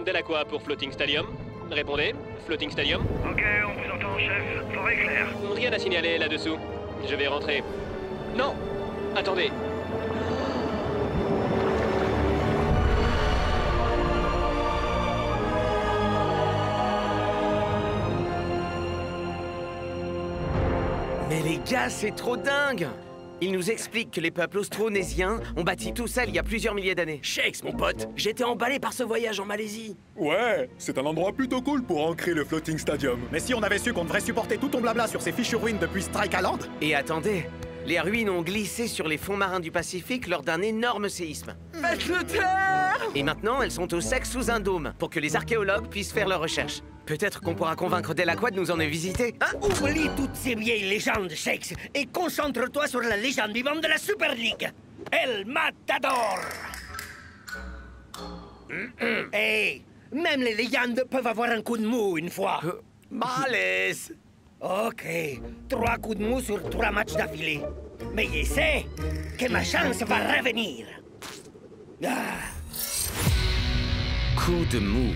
Delacroix pour Floating Stadium. Répondez, Floating Stadium. Ok, on vous entend, chef. Forêt claire. Rien à signaler là-dessous. Je vais rentrer. Non! Attendez. Mais les gars, c'est trop dingue! Il nous explique que les peuples austronésiens ont bâti tout ça il y a plusieurs milliers d'années. Shakes, mon pote, j'étais emballé par ce voyage en Malaisie. Ouais, c'est un endroit plutôt cool pour ancrer le Floating Stadium. Mais si on avait su qu'on devrait supporter tout ton blabla sur ces fichues ruines depuis Strike Island. Et attendez, les ruines ont glissé sur les fonds marins du Pacifique lors d'un énorme séisme. Faites-le taire! Et maintenant, elles sont au sec sous un dôme pour que les archéologues puissent faire leurs recherches. Peut-être qu'on pourra convaincre Delacroix de nous en visiter. Hein? Oublie toutes ces vieilles légendes, Shakes, et concentre-toi sur la légende vivante de la Super League. El Matador. Hey, même les légendes peuvent avoir un coup de mou une fois. Malaise! Ok, 3 coups de mou sur 3 matchs d'affilée. Mais je sais que ma chance va revenir. Ah. Coup de mou.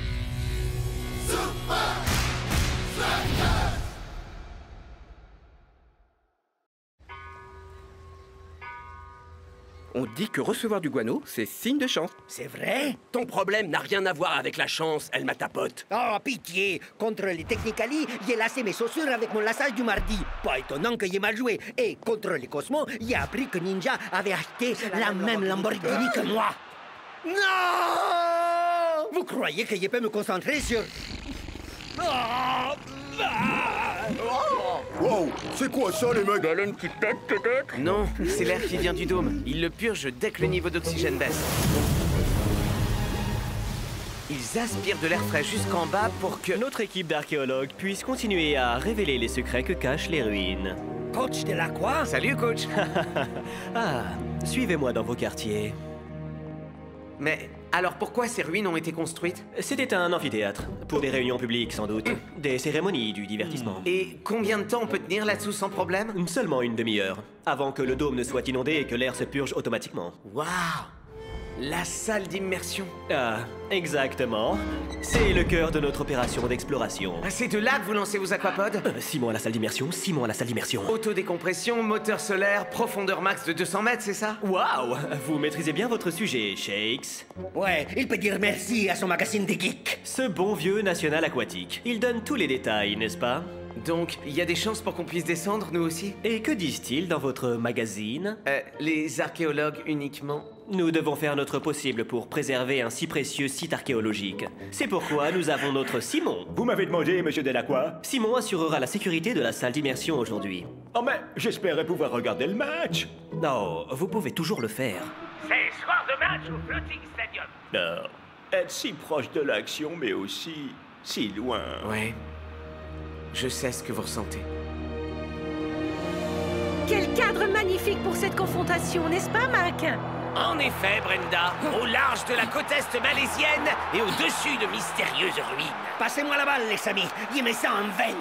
On dit que recevoir du guano, c'est signe de chance. C'est vrai? Ton problème n'a rien à voir avec la chance, elle m'a tapote. Oh, pitié! Contre les Technicali, j'ai lassé mes chaussures avec mon lassage du mardi. Pas étonnant que j'ai mal joué. Et contre les Cosmos, j'ai appris que Ninja avait acheté la même Lamborghini que moi. Non! Vous croyez que je peux me concentrer sur... Wow, c'est quoi ça, les mecs? Baleine qui pète, peut-être? Non, c'est l'air qui vient du dôme. Il le purge dès que le niveau d'oxygène baisse. Ils aspirent de l'air frais jusqu'en bas pour que... Notre équipe d'archéologues puisse continuer à révéler les secrets que cachent les ruines. Coach Delacroix? Salut, coach! Ah, suivez-moi dans vos quartiers. Mais alors pourquoi ces ruines ont été construites? C'était un amphithéâtre, pour des réunions publiques sans doute. Des cérémonies, du divertissement. Et combien de temps on peut tenir là-dessous sans problème? Seulement une demi-heure, avant que le dôme ne soit inondé et que l'air se purge automatiquement. Waouh! La salle d'immersion. Ah, exactement. C'est le cœur de notre opération d'exploration. Ah, c'est de là que vous lancez vos aquapods? 6 mois à la salle d'immersion, 6 mois à la salle d'immersion. Autodécompression, moteur solaire, profondeur max de 200 mètres, c'est ça? Waouh! Vous maîtrisez bien votre sujet, Shakes. Ouais, il peut dire merci à son magazine des geeks. Ce bon vieux national aquatique. Il donne tous les détails, n'est-ce pas? Donc, il y a des chances pour qu'on puisse descendre, nous aussi? Et que disent-ils dans votre magazine? Les archéologues uniquement. Nous devons faire notre possible pour préserver un si précieux site archéologique. C'est pourquoi nous avons notre Simon. Vous m'avez demandé, monsieur Delacroix? Simon assurera la sécurité de la salle d'immersion aujourd'hui. Oh, mais j'espérais pouvoir regarder le match. Non, vous pouvez toujours le faire. C'est soir de match au Floating Stadium. Non, être si proche de l'action, mais aussi si loin. Ouais. Je sais ce que vous ressentez. Quel cadre magnifique pour cette confrontation, n'est-ce pas, Mac? En effet, Brenda, au large de la côte est malaisienne et au-dessus de mystérieuses ruines. Passez-moi la balle, les amis. Je mets ça en veine.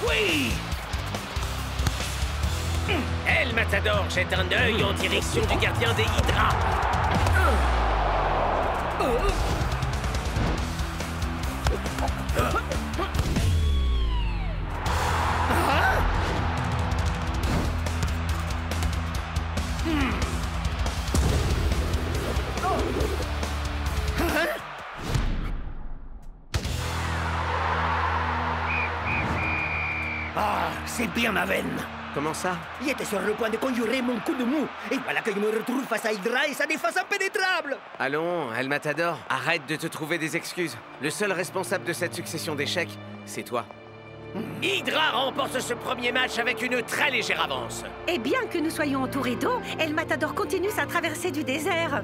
Oui! El Matador jette un œil en direction du gardien des Hydras. Ah, c'est bien ma veine. Comment ça? J'étais sur le point de conjurer mon coup de mou. Et voilà que je me retrouve face à Hydra et sa défense impénétrable. Allons, El Matador, arrête de te trouver des excuses. Le seul responsable de cette succession d'échecs, c'est toi. Hydra remporte ce premier match avec une très légère avance. Et bien que nous soyons entourés d'eau, El Matador continue sa traversée du désert.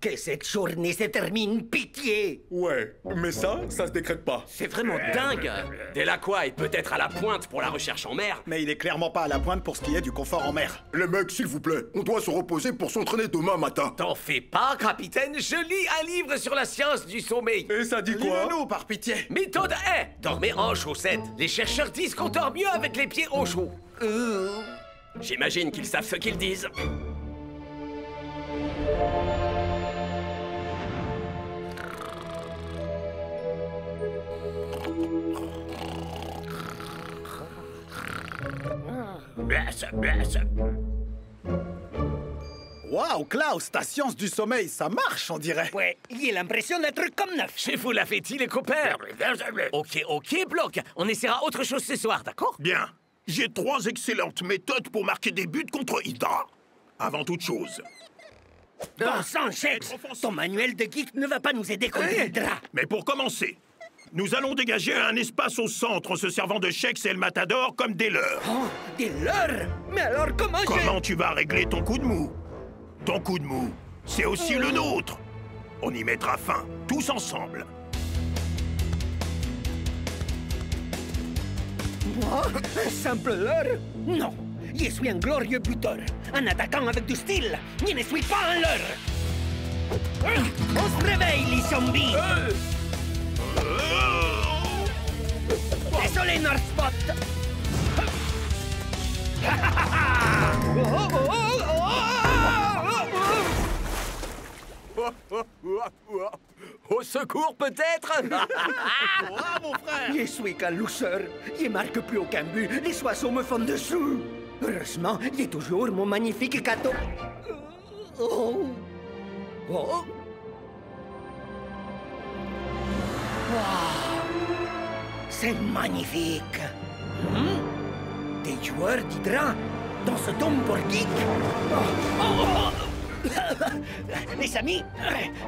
Que cette journée se termine, pitié! entier. Ouais, mais ça se décrète pas. C'est vraiment dingue. Delacroix est peut-être à la pointe pour la recherche en mer. Mais il est clairement pas à la pointe pour ce qui est du confort en mer. Les mecs, s'il vous plaît, on doit se reposer pour s'entraîner demain matin. T'en fais pas, capitaine. Je lis un livre sur la science du sommeil. Et ça dit quoi? Lis-le-nous, par pitié. Méthode 1. Dormez en chaussettes. Les chercheurs disent qu'on dort mieux avec les pieds au chaud. J'imagine qu'ils savent ce qu'ils disent. Waouh, Klaus, ta science du sommeil, ça marche, on dirait. Ouais, j'ai l'impression d'être comme neuf. Chez vous l'appétit, les copains. Ok, Bloc. On essaiera autre chose ce soir, d'accord? Bien. J'ai 3 excellentes méthodes pour marquer des buts contre Hydra. Avant toute chose. Bon sang, Shex, ton manuel de geek ne va pas nous aider contre Hydra. Mais pour commencer, nous allons dégager un espace au centre en se servant de Shex et le Matador comme des leurs. Oh, des leurs? Mais alors Comment tu vas régler ton coup de mou? Ton coup de mou, c'est aussi le nôtre. On y mettra fin, tous ensemble. Moi, un simple leurre? Non, je suis un glorieux buteur, un attaquant avec du style. Je ne suis pas un leurre. On se réveille, les zombies. Désolé, Northspot. Au secours, peut-être? Mon frère. Je suis qu'un loser. Je marque plus aucun but. Les oiseaux me font dessous. Heureusement, j'ai toujours mon magnifique gâteau. Oh. Oh. Wow. C'est magnifique. Des joueurs d'Hydra dans ce dôme pour geek. Les amis,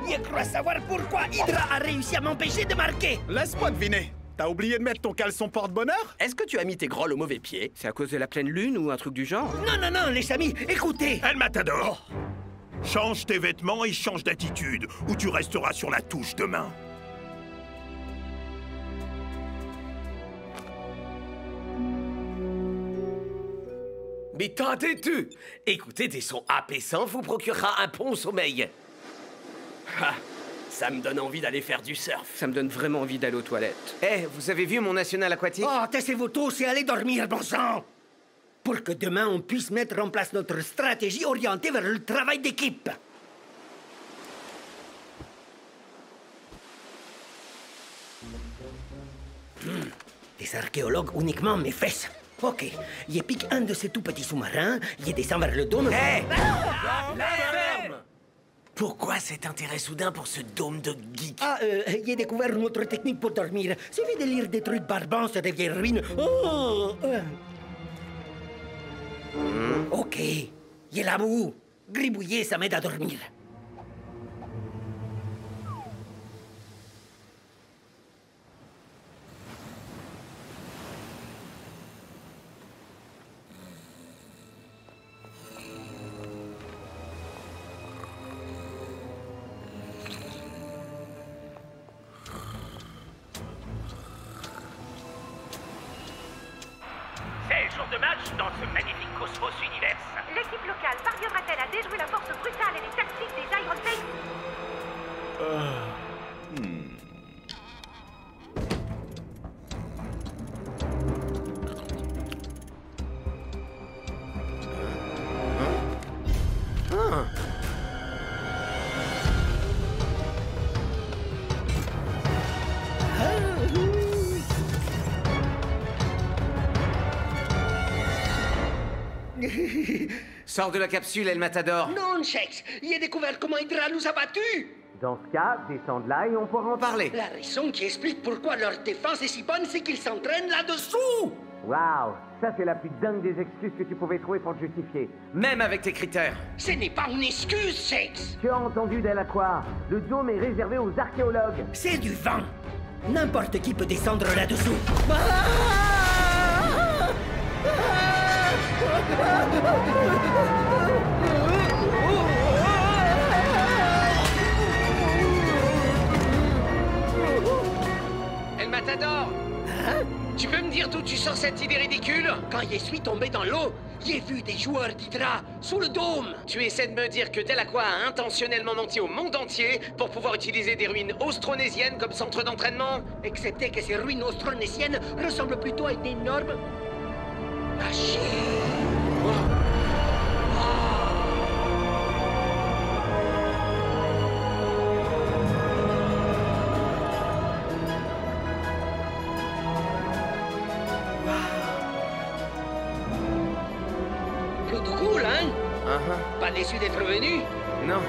je crois savoir pourquoi Hydra a réussi à m'empêcher de marquer. Laisse-moi deviner. T'as oublié de mettre ton caleçon porte-bonheur? Est-ce que tu as mis tes grolles au mauvais pied? C'est à cause de la pleine lune ou un truc du genre? Non, les amis, écoutez. El Matador, change tes vêtements et change d'attitude, ou tu resteras sur la touche demain. Mais tentez-tu! Écouter des sons apaisants vous procurera un bon sommeil. Ça me donne envie d'aller faire du surf. Ça me donne vraiment envie d'aller aux toilettes. Vous avez vu mon national aquatique? Oh, taisez-vous tous et allez dormir, bon sang! Pour que demain on puisse mettre en place notre stratégie orientée vers le travail d'équipe. Des archéologues uniquement mes fesses. Ok, je pique un de ces tout petits sous-marins, je descends vers le dôme. Pourquoi cet intérêt soudain pour ce dôme de geek? J'ai découvert une autre technique pour dormir. Suffit de lire des trucs barbants sur des vieilles ruines. Ok, j'ai la boue. Gribouiller, ça m'aide à dormir. Jour de match dans ce magnifique Cosmos Universe. L'équipe locale parviendra-t-elle à déjouer la force brutale et les tactiques des Iron Saints? Sors de la capsule, El Matador. Non, Shex, j'ai découvert comment Hydra nous a battus. Dans ce cas, descends de là et on pourra en parler. La raison qui explique pourquoi leur défense est si bonne, c'est qu'ils s'entraînent là-dessous. Waouh, ça c'est la plus dingue des excuses que tu pouvais trouver pour te justifier. Même avec tes critères. Ce n'est pas une excuse, Shex. Tu as entendu, Delacroix. Le dôme est réservé aux archéologues. C'est du vent. N'importe qui peut descendre là-dessous. D'où tu sors cette idée ridicule? Quand je suis tombé dans l'eau, j'ai vu des joueurs d'Hydra sous le dôme. Tu essaies de me dire que Delacroix a intentionnellement menti au monde entier pour pouvoir utiliser des ruines austronésiennes comme centre d'entraînement? Excepté que ces ruines austronésiennes ressemblent plutôt à une énorme machine. Plutôt cool, hein? Pas déçu d'être venu? Non.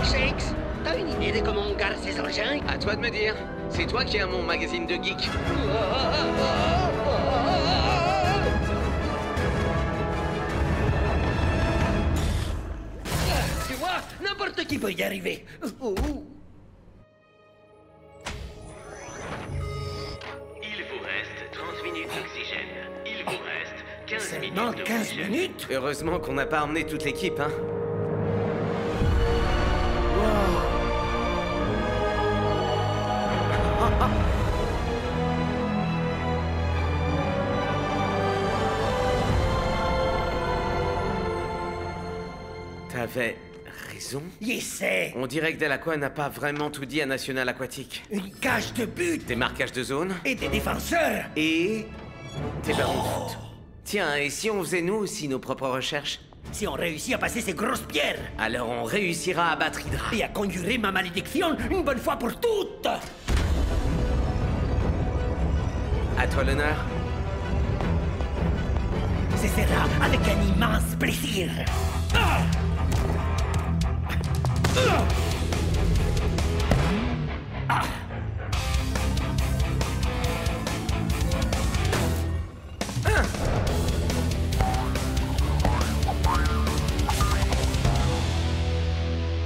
Shakes, t'as une idée de comment on garde ces engins? À toi de me dire. C'est toi qui as mon magazine de geek. Tu vois, n'importe qui peut y arriver. Il vous reste 30 minutes d'oxygène. Il vous reste 15 Seulement minutes 15 d'oxygène. minutes? Heureusement qu'on n'a pas emmené toute l'équipe, hein. T'avais raison. Yes! On dirait que Delacroix n'a pas vraiment tout dit à National Aquatique. Une cage de but Des marquages de zone et des défenseurs! et des ballons de foot. Tiens, et si on faisait nous aussi nos propres recherches? Si on réussit à passer ces grosses pierres Alors on réussira à battre Hydra. et à conjurer ma malédiction une bonne fois pour toutes! À toi l'honneur. Ce sera avec un immense plaisir! Ah! Ah! Ah!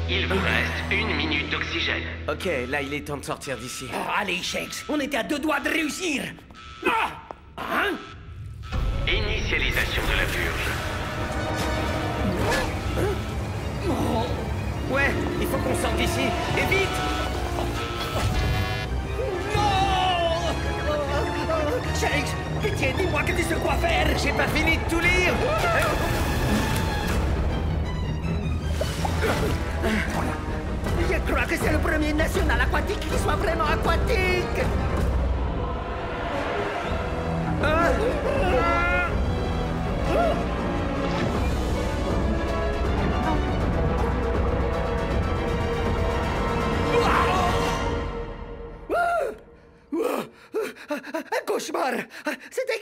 Il vous reste 1 minute d'oxygène. Ok, là il est temps de sortir d'ici. Oh, allez, Shakes, on était à 2 doigts de réussir! Ah! Hein? Initialisation de la purge. Ouais, il faut qu'on sorte d'ici. Et vite! Non! Shakes, pitié, dis-moi que tu sais quoi faire! J'ai pas fini de tout lire! Je crois que c'est le premier national aquatique qui soit vraiment aquatique! Un cauchemar! C'était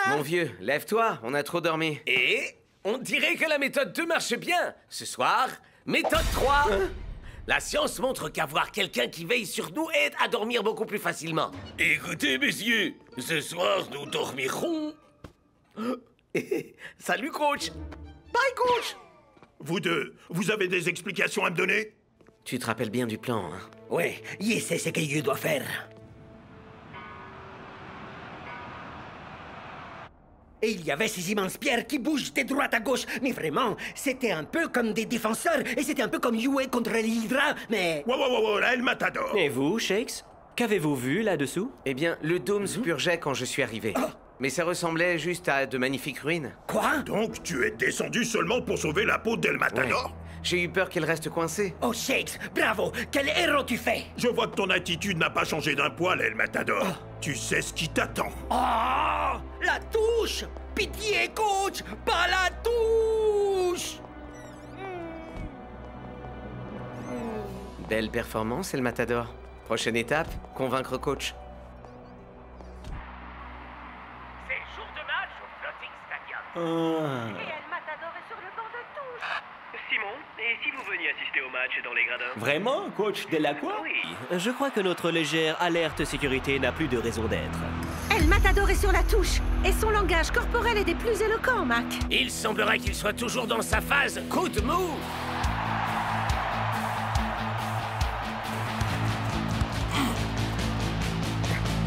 Mon vieux, lève-toi, on a trop dormi. Et on dirait que la méthode 2 marche bien. Ce soir, méthode 3. La science montre qu'avoir quelqu'un qui veille sur nous aide à dormir beaucoup plus facilement. Écoutez, messieurs, ce soir, nous dormirons. Salut, coach. Bye, coach. Vous deux, vous avez des explications à me donner? Tu te rappelles bien du plan, hein? Ouais, il sait ce qu'il doit faire. Et il y avait ces immenses pierres qui bougent de droite à gauche. Mais vraiment, c'était un peu comme des défenseurs. Et c'était un peu comme jouer contre l'Hydra, mais... Wow, là, El Matador. Et vous, Shakes? Qu'avez-vous vu là-dessous? Eh bien, le dôme se purgeait quand je suis arrivé. Mais ça ressemblait juste à de magnifiques ruines. Quoi? Donc, tu es descendu seulement pour sauver la peau d'El Matador? Ouais. J'ai eu peur qu'elle reste coincée. Oh, Shakes, bravo! Quel héros tu fais! Je vois que ton attitude n'a pas changé d'un poil, El Matador. Tu sais ce qui t'attend. Oh! La touche! Pitié, coach! Pas la touche! Belle performance, El Matador. Prochaine étape, convaincre coach. C'est jour de match au Floating Stadium. Et El Matador est sur le banc de touche. Simon, et si vous veniez assister au match dans les gradins? Vraiment, coach Delacroix? Oui. Je crois que notre légère alerte sécurité n'a plus de raison d'être. El Matador est sur la touche. Et son langage corporel est des plus éloquents, Mac. Il semblerait qu'il soit toujours dans sa phase coup de mou.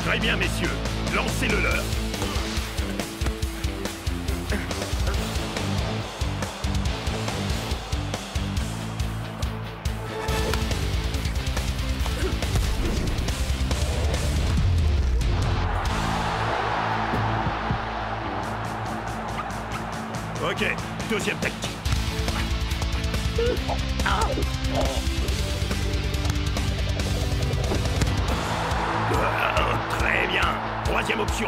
Très bien, messieurs. Lancez-le leur. Ok, deuxième tactique. Très bien. Troisième option.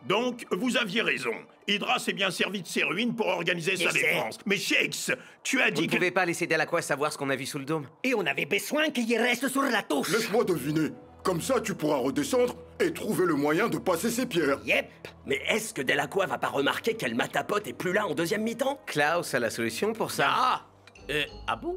Donc, vous aviez raison. Hydra s'est bien servi de ses ruines pour organiser sa défense. Mais Shakes, tu as dit Vous ne pouvez pas laisser Delacroix savoir ce qu'on a vu sous le dôme. Et on avait besoin qu'il y reste sur la touche. Laisse-moi deviner. Comme ça, tu pourras redescendre et trouver le moyen de passer ces pierres. Yep. Mais est-ce que Delacroix va pas remarquer qu'El Matapote est plus là en deuxième mi-temps? Klaus a la solution pour ça. Ah bon?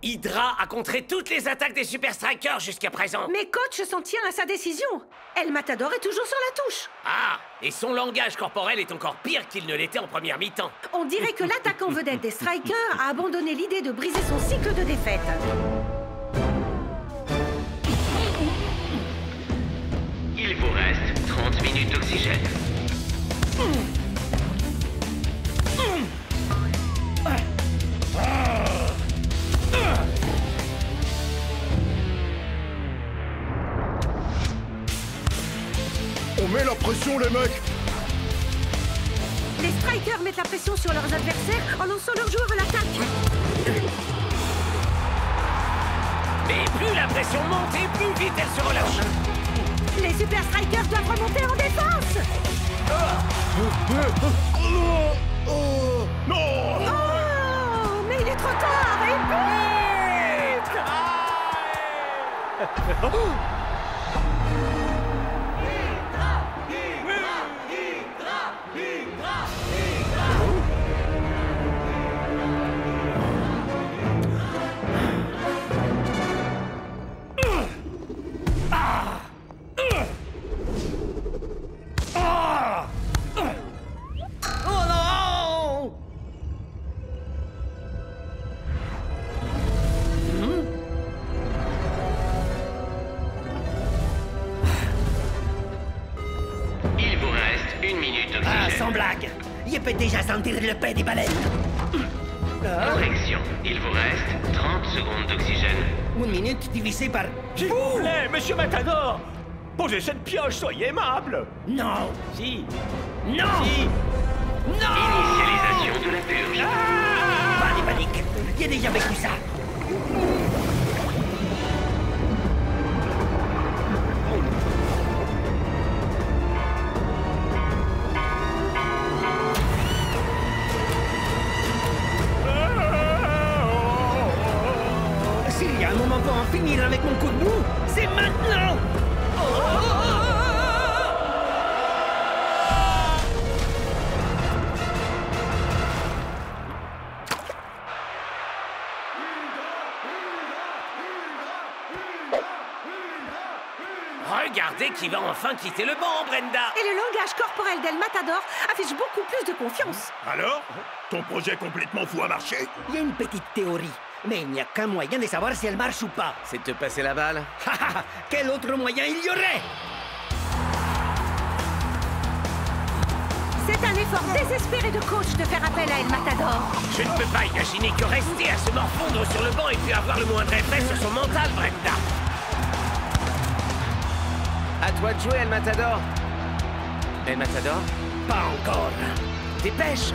Hydra a contré toutes les attaques des Super Strikers jusqu'à présent. Mais coach s'en tient à sa décision. El Matador est toujours sur la touche. Ah, et son langage corporel est encore pire qu'il ne l'était en première mi-temps. On dirait que l'attaquant vedette des Strikers a abandonné l'idée de briser son cycle de défaite. Il vous reste 30 minutes d'oxygène. On met la pression, les mecs. Les Strikers mettent la pression sur leurs adversaires en lançant leurs joueurs à l'attaque. Mais plus la pression monte et plus vite elle se relâche. Les Super Strikers doivent remonter en défense. Non! Oh, mais il est trop tard. Et but. Sans blague. Il peut déjà sentir le paix des baleines. Correction. Il vous reste 30 secondes d'oxygène. 1 minute divisé par... S'il vous plaît, monsieur Matador! Posez cette pioche, soyez aimable! Non. Si. Non. Si. Non. Initialisation de la purge. Pas de panique. J'ai déjà vécu ça. S'il y a un moment pour en finir avec mon coup de mou, c'est maintenant. Regardez qui va enfin quitter le banc, Brenda. Et le langage corporel d'El Matador affiche beaucoup plus de confiance. Alors? Ton projet complètement fou a marché? Il y a une petite théorie, mais il n'y a qu'un moyen de savoir si elle marche ou pas. C'est de te passer la balle. Quel autre moyen il y aurait? C'est un effort désespéré de coach de faire appel à El Matador. Je ne peux pas imaginer que rester à se morfondre sur le banc et puis avoir le moindre effet sur son mental, Brenda. À toi de jouer, El Matador. El Matador? Pas encore. Dépêche.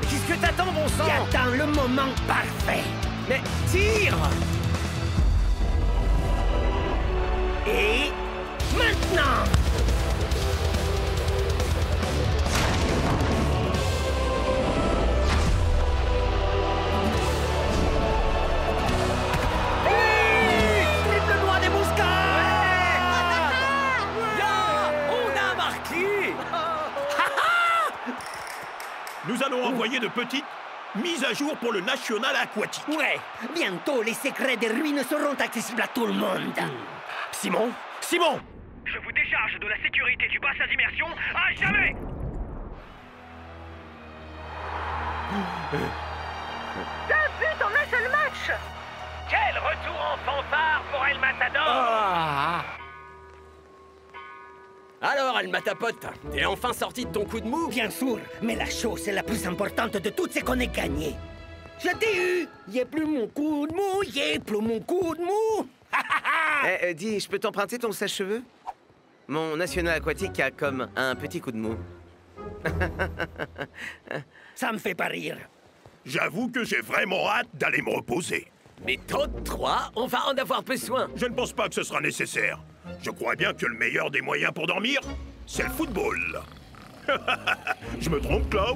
Qu'est-ce que t'attends, bon sang? J'attends le moment parfait. Mais tire! Et maintenant! Triple noix de muscat! On a marqué! Nous allons envoyer de petites mises à jour pour le National Aquatique. Ouais, bientôt les secrets des ruines seront accessibles à tout le monde. Simon? Simon! Je vous décharge de la sécurité du bassin d'immersion à jamais! 2 buts en un seul match. Quel retour en fanfare pour El Matador! Alors, Alma ta pote, t'es enfin sorti de ton coup de mou? Bien sûr, mais la chose la plus importante de toutes, c'est qu'on est gagné. Je t'ai eu. Y'a plus mon coup de mou, y'a plus mon coup de mou. Dis, je peux t'emprunter ton sèche-cheveux? Mon national aquatique a comme un petit coup de mou. Ça me fait pas rire. J'avoue que j'ai vraiment hâte d'aller me reposer. Mais toutes trois, on va en avoir besoin. Je ne pense pas que ce sera nécessaire. Je crois bien que le meilleur des moyens pour dormir, c'est le football. Je me trompe, Klaus?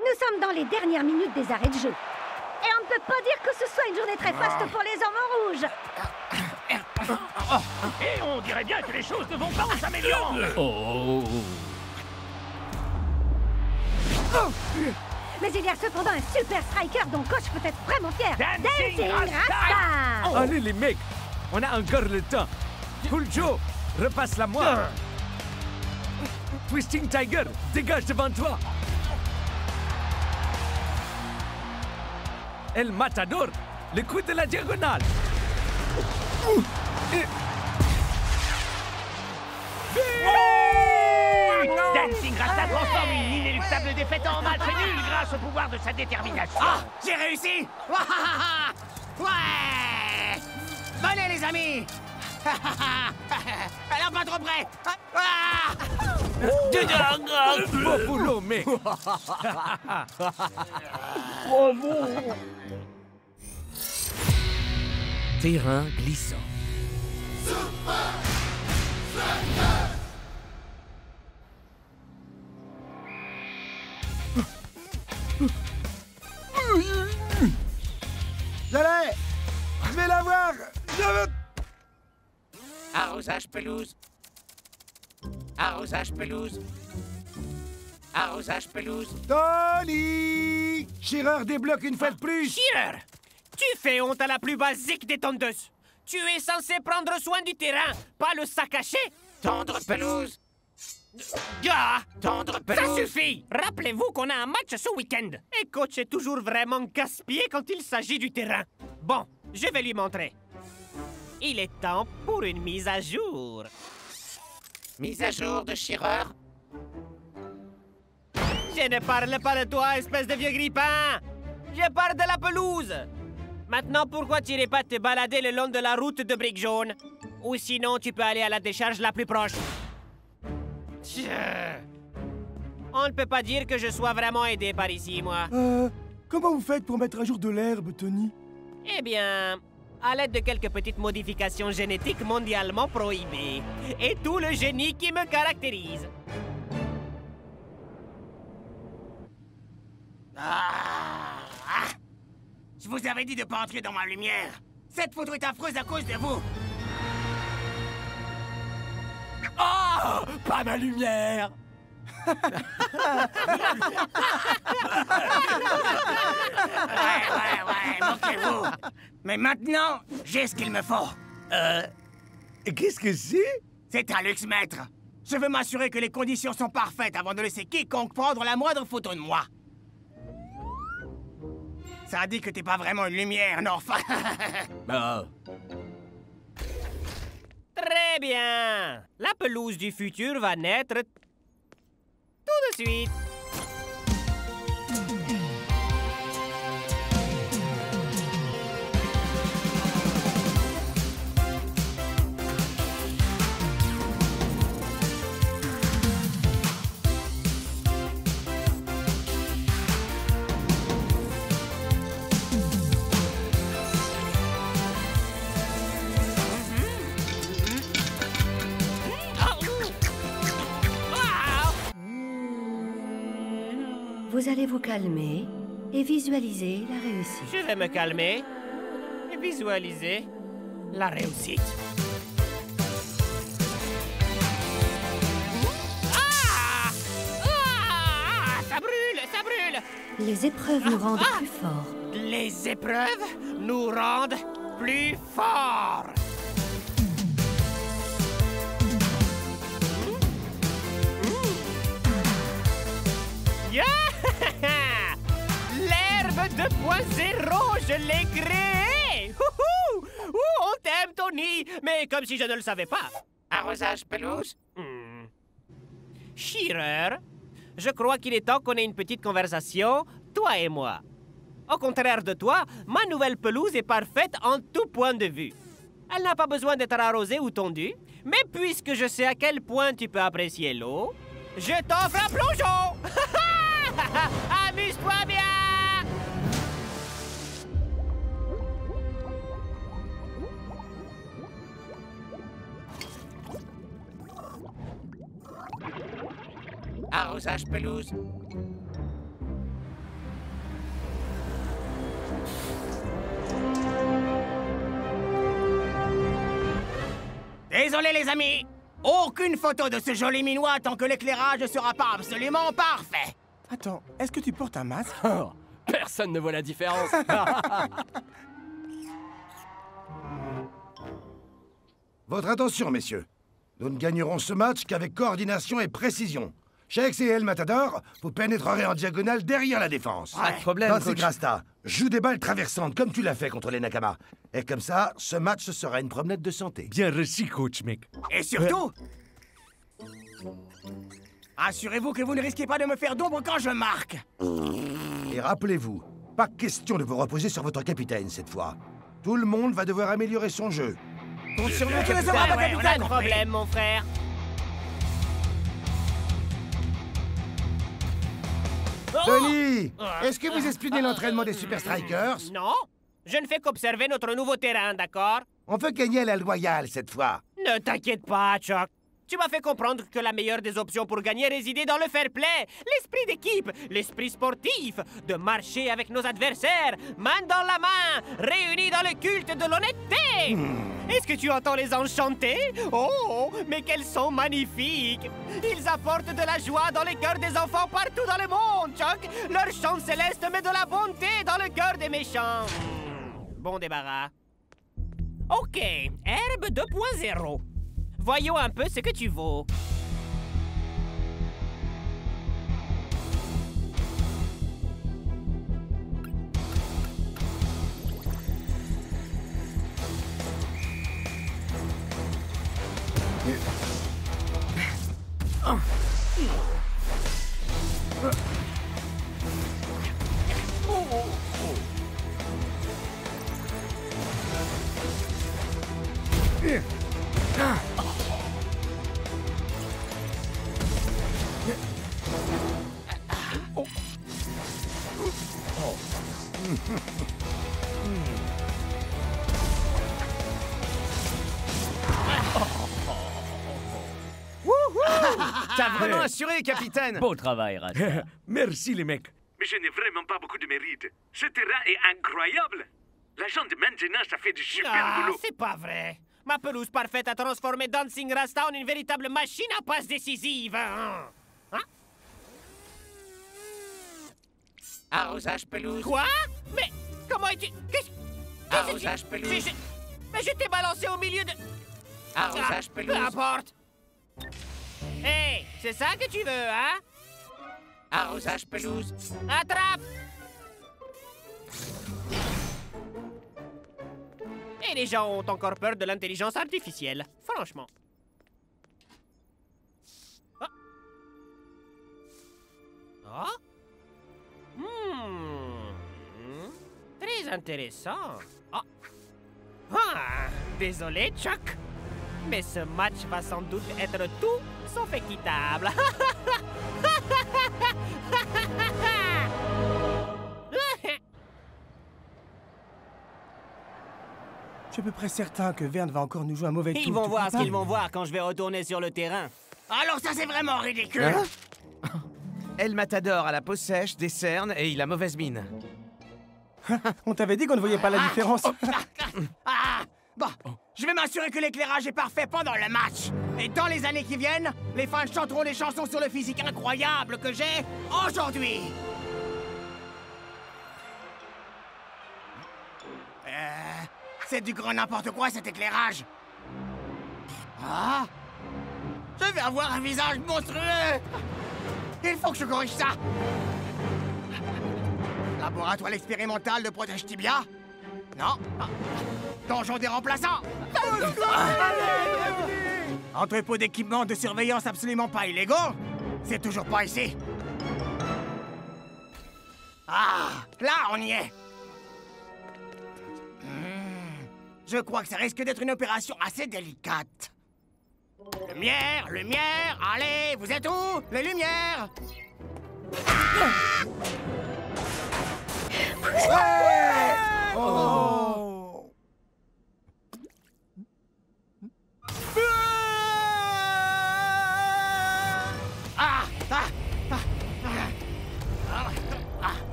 Nous sommes dans les dernières minutes des arrêts de jeu. Et on ne peut pas dire que ce soit une journée très faste pour les hommes en rouge. Et on dirait bien que les choses ne vont pas en s'améliorant. Mais il y a cependant un super striker dont coach peut être vraiment fier. Dancing Rasta. Allez les mecs, on a encore le temps. Cool Joe, repasse-la moi. Twisting Tiger, dégage devant toi. El Matador, le coup de la diagonale. Dancing Rasta transforme une inéluctable défaite en match nul grâce au pouvoir de sa détermination. Ah, j'ai réussi. Ouais. Venez les amis. Alors pas trop près. Beau boulot, mec. Terrain glissant. Allez, je vais l'avoir. Arrosage pelouse. Arrosage pelouse. Arrosage pelouse. Tony! Shearer débloque une fois de plus. Shearer, tu fais honte à la plus basique des tondeuses. Tu es censé prendre soin du terrain, pas le saccager. Tendre pelouse. Gars, tendre pelouse. Ça suffit. Rappelez-vous qu'on a un match ce week-end. Et coach est toujours vraiment casse-pied quand il s'agit du terrain. Bon, je vais lui montrer. Il est temps pour une mise à jour. Mise à jour de Shearer. Je ne parle pas de toi, espèce de vieux grippin. Je parle de la pelouse. Maintenant, pourquoi tu n'irais pas te balader le long de la route de briques jaunes? Ou sinon, tu peux aller à la décharge la plus proche. On ne peut pas dire que je sois vraiment aidé par ici, moi. Comment vous faites pour mettre à jour de l'herbe, Tony? Eh bien, à l'aide de quelques petites modifications génétiques mondialement prohibées. Et tout le génie qui me caractérise. Je vous avais dit de pas entrer dans ma lumière. Cette photo est affreuse à cause de vous. Oh, pas ma lumière. Ouais, moquez-vous. Mais maintenant, j'ai ce qu'il me faut. Qu'est-ce que c'est? C'est un luxe maître. Je veux m'assurer que les conditions sont parfaites avant de laisser quiconque prendre la moindre photo de moi. Ça dit que t'es pas vraiment une lumière, non? Très bien. La pelouse du futur va naître tout de suite. Vous allez vous calmer et visualiser la réussite. Je vais me calmer et visualiser la réussite. Ah! Ah! Ça brûle, ça brûle! Les épreuves nous rendent plus forts. Les épreuves nous rendent plus forts! Yeah! L'herbe 2.0, je l'ai créée! On t'aime, Tony! Mais comme si je ne le savais pas. Arrosage pelouse? Shearer, je crois qu'il est temps qu'on ait une petite conversation, toi et moi. Au contraire de toi, ma nouvelle pelouse est parfaite en tout point de vue. Elle n'a pas besoin d'être arrosée ou tondue, mais puisque je sais à quel point tu peux apprécier l'eau, je t'offre un plongeon! Amuse-toi bien! Arrosage pelouse. Désolé les amis, aucune photo de ce joli minois tant que l'éclairage ne sera pas absolument parfait. Attends, est-ce que tu portes un masque? Personne ne voit la différence. Votre attention, messieurs. Nous ne gagnerons ce match qu'avec coordination et précision. Shex et El Matador, vous pénétrerez en diagonale derrière la défense. Pas de problème, Nancy coach. Grasta, joue des balles traversantes comme tu l'as fait contre les Nakama. Et comme ça, ce match sera une promenade de santé. Bien reçu, coach, mec. Et surtout, assurez-vous que vous ne risquez pas de me faire d'ombre quand je marque. Et rappelez-vous, pas question de vous reposer sur votre capitaine cette fois. Tout le monde va devoir améliorer son jeu. Compte sur nous, capitaine. On a pas de problème, mon frère. Tony, est-ce que vous espionnez l'entraînement des Super Strikers? Non, je ne fais qu'observer notre nouveau terrain, d'accord? On veut gagner à la loyale cette fois. Ne t'inquiète pas, Chuck. Tu m'as fait comprendre que la meilleure des options pour gagner résidait dans le fair play, l'esprit d'équipe, l'esprit sportif, de marcher avec nos adversaires, main dans la main, réunis dans le culte de l'honnêteté. Est-ce que tu entends les anges chanter? Oh, mais quels sont magnifiques! Ils apportent de la joie dans les cœurs des enfants partout dans le monde, Chuck. Leur chant céleste met de la bonté dans le cœur des méchants. Bon débarras. Ok, herbe 2.0. Voyons un peu ce que tu vaux. T'as vraiment assuré, capitaine. Beau travail, Rasta. Merci, les mecs. Mais je n'ai vraiment pas beaucoup de mérite. Ce terrain est incroyable. L'agent de maintenant, ça fait du super boulot. C'est pas vrai. Ma pelouse parfaite a transformé Dancing Rasta en une véritable machine à passes décisives. Hein? Arrosage pelouse. Quoi? Mais comment es-tu... Arrosage pelouse. Mais je t'ai balancé au milieu de... Arrosage pelouse. Peu importe. Hé, c'est ça que tu veux, hein? Arrosage pelouse. Attrape! Et les gens ont encore peur de l'intelligence artificielle, franchement. Très intéressant. Désolé, Chuck. Mais ce match va sans doute être tout sauf équitable. Je suis à peu près certain que Verne va encore nous jouer un mauvais tour. Ils vont voir ce qu'ils vont voir quand je vais retourner sur le terrain. Alors ça, c'est vraiment ridicule. Hein? El Matador a la peau sèche, des cernes et il a mauvaise mine. On t'avait dit qu'on ne voyait pas la différence. Bon, je vais m'assurer que l'éclairage est parfait pendant le match. Et dans les années qui viennent, les fans chanteront les chansons sur le physique incroyable que j'ai aujourd'hui. C'est du grand n'importe quoi, cet éclairage. Je vais avoir un visage monstrueux. Il faut que je corrige ça. Laboratoire expérimental de protège tibia? Non. Donjon des remplaçants? Entrepôt d'équipements de surveillance absolument pas illégaux? C'est toujours pas ici. Là, on y est. Je crois que ça risque d'être une opération assez délicate. Lumière, lumière, allez, vous êtes où? Les lumières!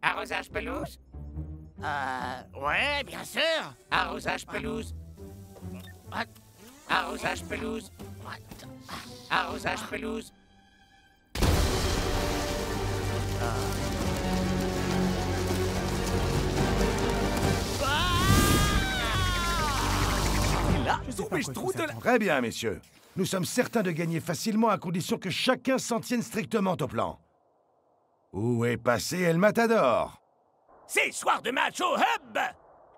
Arrosage pelouse? Ouais, bien sûr. Arrosage pelouse. Arrosage pelouse. Arrosage pelouse. Très bien, messieurs. Nous sommes certains de gagner facilement à condition que chacun s'en tienne strictement au plan. Où est passé El Matador? C'est soir de match au hub!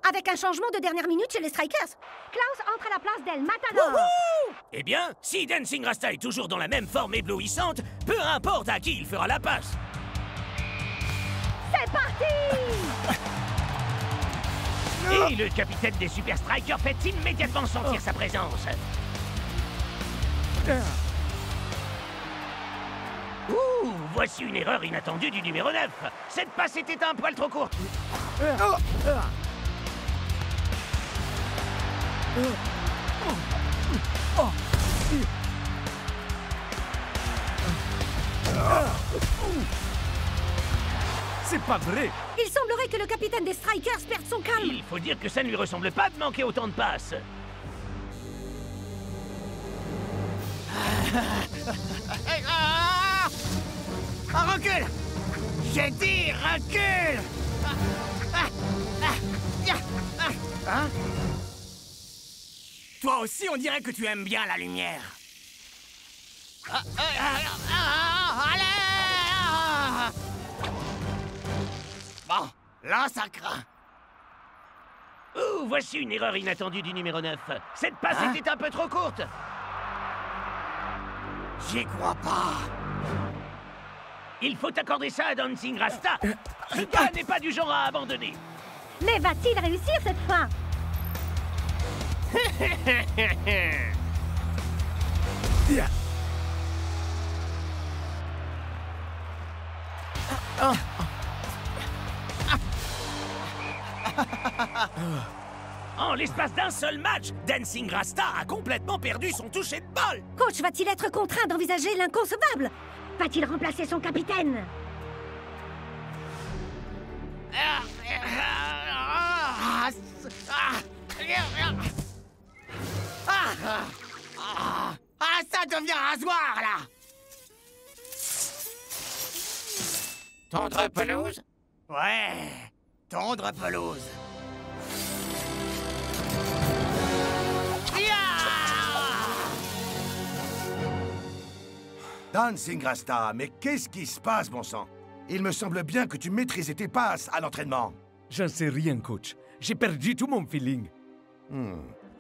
Avec un changement de dernière minute chez les Strikers. Klaus entre à la place d'El Matador. Wouhou! Eh bien, si Dancing Rasta est toujours dans la même forme éblouissante, peu importe à qui il fera la passe. C'est parti! Et le capitaine des Super Strikers fait immédiatement sentir sa présence. Ouh, voici une erreur inattendue du numéro 9. Cette passe était un poil trop courte. C'est pas vrai! Il semblerait que le capitaine des Strikers perde son calme. Il faut dire que ça ne lui ressemble pas de manquer autant de passes. Recule! J'ai dit recule! Hein? Toi aussi, on dirait que tu aimes bien la lumière. Allez! Bon, là, ça craint. Ouh, voici une erreur inattendue du numéro 9. Cette passe était un peu trop courte. J'y crois pas. Il faut accorder ça à Dancing Rasta. Ce gars n'est pas du genre à abandonner. Mais va-t-il réussir cette fois? En l'espace d'un seul match, Dancing Rasta a complètement perdu son toucher de balle. Coach va-t-il être contraint d'envisager l'inconcevable? Va-t-il remplacer son capitaine? Ça devient rasoir, là! Tondre pelouse? Ouais, tondre pelouse. Dancing Rasta, mais qu'est-ce qui se passe, bon sang? Il me semble bien que tu maîtrisais tes passes à l'entraînement. J'en sais rien, coach. J'ai perdu tout mon feeling.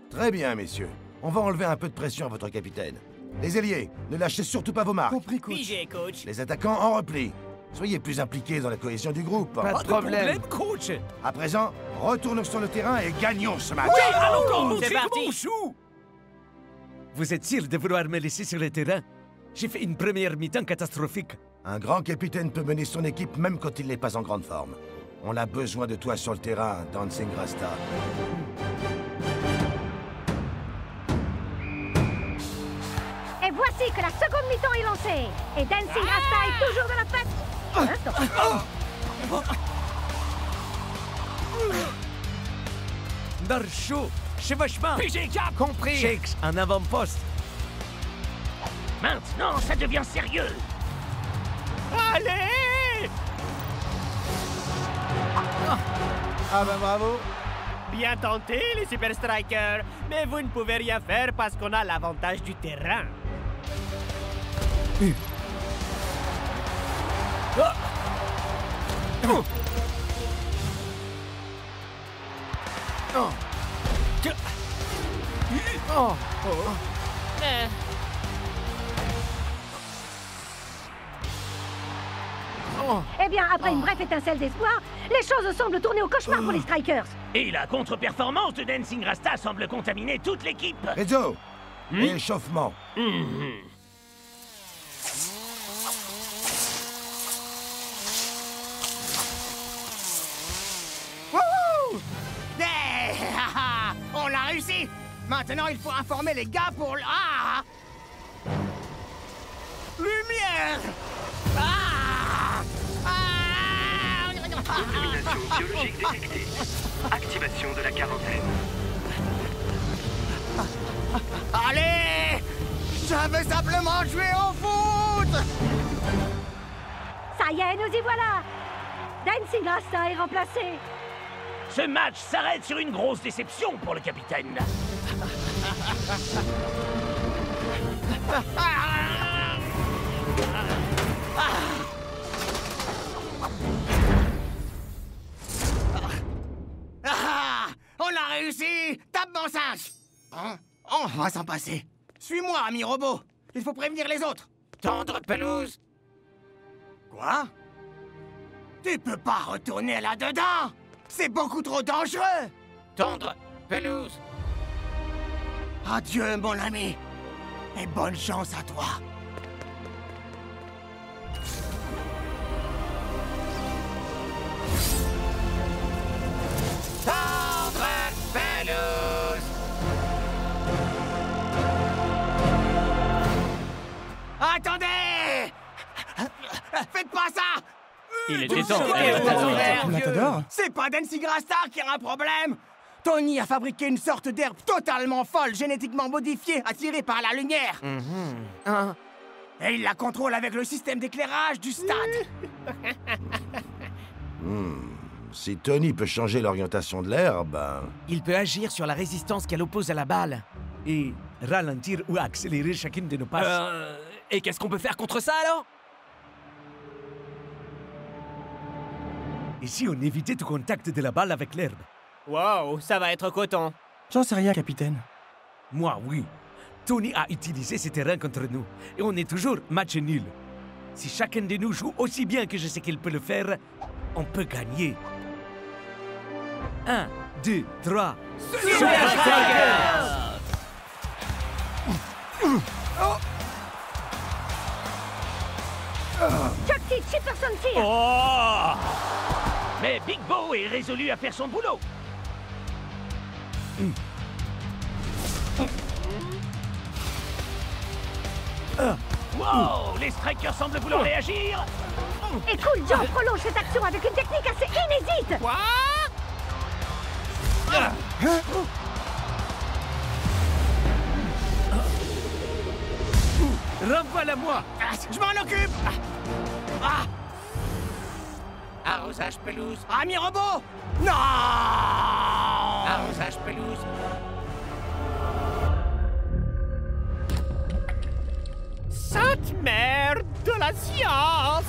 Très bien, messieurs. On va enlever un peu de pression à votre capitaine. Les ailiers, ne lâchez surtout pas vos marques. Compris, coach. Pigé, coach. Les attaquants en repli. Soyez plus impliqués dans la cohésion du groupe. Pas de problème, coach. À présent, retournons sur le terrain et gagnons ce match. Oui, allons, c'est parti. mon chou. Vous êtes sûr de vouloir me laisser sur le terrain? J'ai fait une première mi-temps catastrophique. Un grand capitaine peut mener son équipe même quand il n'est pas en grande forme. On a besoin de toi sur le terrain, Dancing Rasta. Et voici que la seconde mi-temps est lancée. Et Dancing Rasta est toujours dans la patte. Un instant. Darcho, chevauchement. Pigé, cap. Compris. Shakes en avant-poste. Maintenant, ça devient sérieux. Allez! Ah ben bravo. Bien tenté, les Super Strikers. Mais vous ne pouvez rien faire parce qu'on a l'avantage du terrain. Eh bien, après une brève étincelle d'espoir, les choses semblent tourner au cauchemar pour les Strikers. Et la contre-performance de Dancing Rasta semble contaminer toute l'équipe. Rizzo, échauffement. Wouhou! Yeah! On l'a réussi! Maintenant, il faut informer les gars pour... Ah! Lumière! Ah! Ah! Contamination biologique détectée. Activation de la quarantaine. Allez! Je veux simplement jouer au foot! Ça y est, nous y voilà. Dancing Rasta est remplacé. Ce match s'arrête sur une grosse déception pour le capitaine. On a réussi! Tape mon singe! Hein? On va s'en passer. Suis-moi, ami robot. Il faut prévenir les autres. Tendre pelouse. Quoi? Tu peux pas retourner là-dedans! C'est beaucoup trop dangereux! Tendre pelouse. Adieu, mon ami. Et bonne chance à toi. Tendre pelouse. Attendez! Faites pas ça! Il était temps. Matador? C'est pas Dancing Rasta qui a un problème! Tony a fabriqué une sorte d'herbe totalement folle, génétiquement modifiée, attirée par la lumière. Hein? Et il la contrôle avec le système d'éclairage du stade. Si Tony peut changer l'orientation de l'herbe... Il peut agir sur la résistance qu'elle oppose à la balle et ralentir ou accélérer chacune de nos passes. Et qu'est-ce qu'on peut faire contre ça, alors? Et si on évitait tout contact de la balle avec l'herbe? Wow, ça va être coton. J'en sais rien, capitaine. Moi, oui. Tony a utilisé ce terrain contre nous. Et on est toujours match nul. Si chacun de nous joue aussi bien que je sais qu'il peut le faire, on peut gagner. 1, 2, 3... Super Strikers! Chucky, Chipperson tire. Oh! Mais Big Bo est résolu à faire son boulot. Wow! Les Strikers semblent vouloir réagir. Et Cool Joe prolonge cette action avec une technique assez inédite. Quoi? Renvoie-la-moi. Je m'en occupe. Arrosage pelouse. Ami robot. Non. Arrosage pelouse. Sainte mère de la science!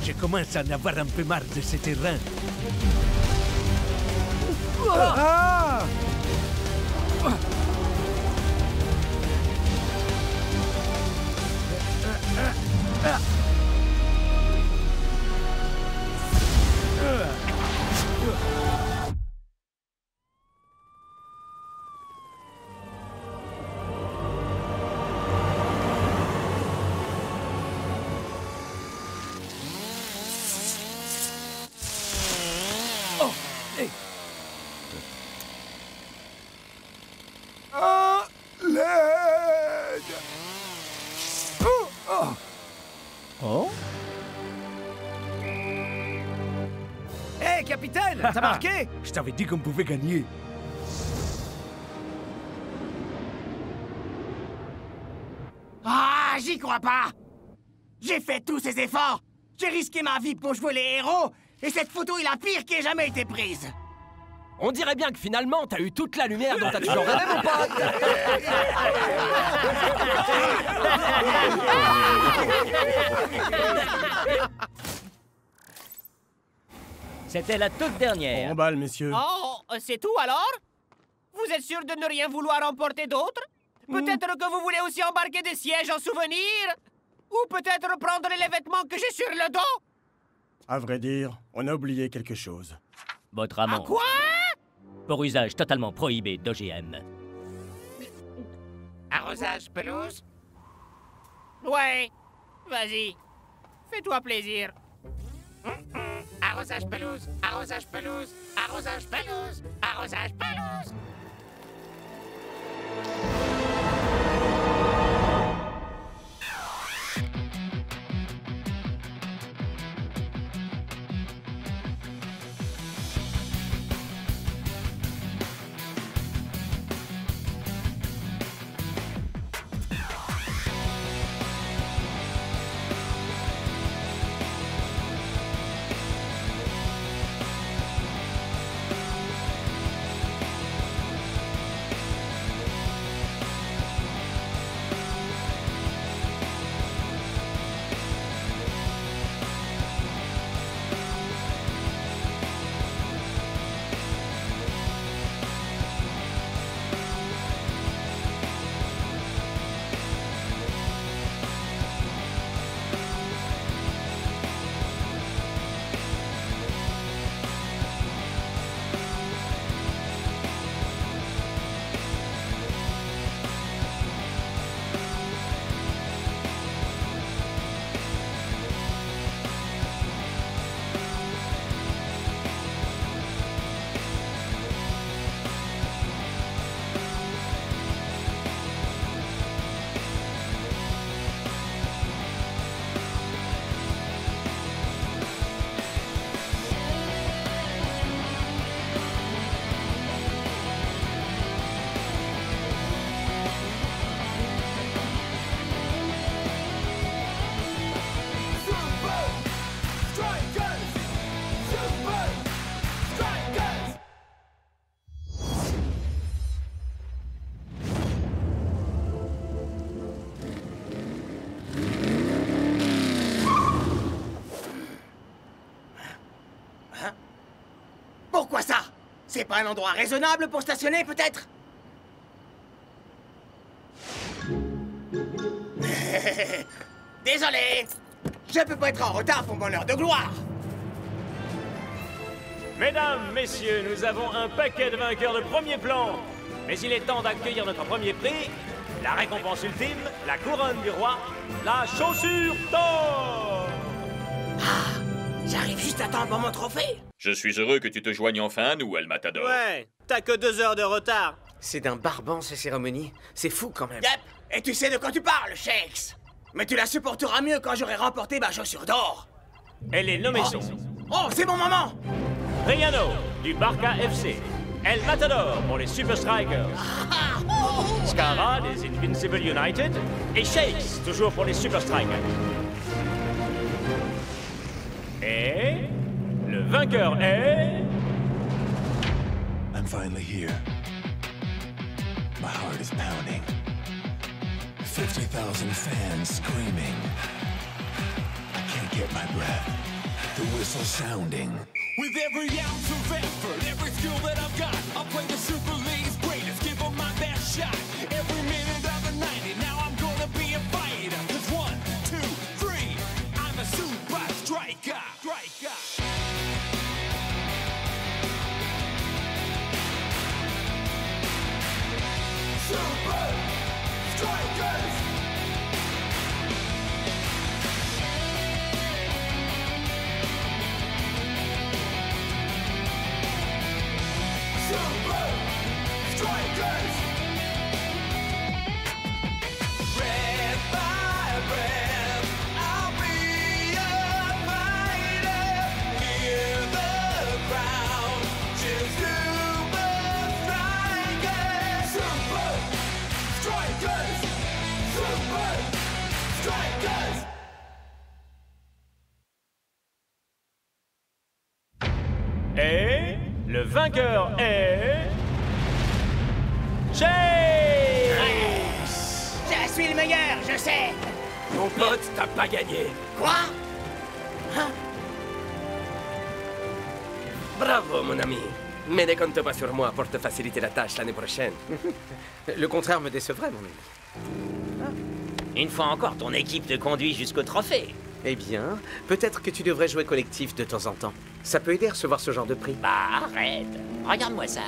Je commence à en avoir un peu marre de ce terrain. Oh? Hé, capitaine! T'as marqué? Je t'avais dit qu'on pouvait gagner. Ah, j'y crois pas! J'ai fait tous ces efforts! J'ai risqué ma vie pour jouer les héros! Et cette photo est la pire qui ait jamais été prise! On dirait bien que finalement, t'as eu toute la lumière dont t'as toujours rêvé, mon pote. C'était la toute dernière. On balle, messieurs. Oh, c'est tout alors? Vous êtes sûr de ne rien vouloir emporter d'autre? Peut-être que vous voulez aussi embarquer des sièges en souvenir? Ou peut-être prendre les vêtements que j'ai sur le dos? À vrai dire, on a oublié quelque chose. Votre amant. Quoi? Pour usage totalement prohibé d'OGM. Arrosage pelouse. Ouais, vas-y. Fais-toi plaisir. Arrosage pelouse. Arrosage pelouse. Arrosage pelouse. Arrosage pelouse. Pourquoi ça? C'est pas un endroit raisonnable pour stationner, peut-être? Désolé! Je peux pas être en retard pour mon heure de gloire! Mesdames, messieurs, nous avons un paquet de vainqueurs de premier plan. Mais il est temps d'accueillir notre premier prix, la récompense ultime, la couronne du roi, la chaussure d'or! Ah! J'arrive juste à temps pour mon trophée! Je suis heureux que tu te joignes enfin à nous, El Matador. Ouais, t'as que 2 heures de retard. C'est d'un barbant, ces cérémonies. C'est fou, quand même. Yep, et tu sais de quoi tu parles, Shakes. Mais tu la supporteras mieux quand j'aurai remporté ma chaussure d'or. Et les nommés sont... Oh, c'est mon moment. Riano, du Barca FC. El Matador pour les Super Strikers. Skara des Invincible United. Et Shakes, toujours pour les Super Strikers. Et... le vainqueur est... I'm finally here. My heart is pounding. 50,000 fans screaming. I can't get my breath. The whistle sounding. With every ounce of effort, every skill that I've got, I'll play the Super League's greatest, give them my best shot. Every minute of the 90, now I'm gonna be a fighter. 'Cause 1, 2, 3, I'm a super striker. Super Strikers! Super Strikers! Breath by breath, I'll be a fighter. Hear the crowd cheer Super Strikers! Super Strikers! Super Strikers! Et... le vainqueur est... Shakes! Je suis le meilleur, je sais. Mon pote, t'as pas gagné. Quoi? Hein? Bravo, mon ami. Mais ne compte pas sur moi pour te faciliter la tâche l'année prochaine. Le contraire me décevrait, mon ami. Une fois encore, ton équipe te conduit jusqu'au trophée. Eh bien, peut-être que tu devrais jouer collectif de temps en temps. Ça peut aider à recevoir ce genre de prix. Bah, arrête. Regarde-moi ça.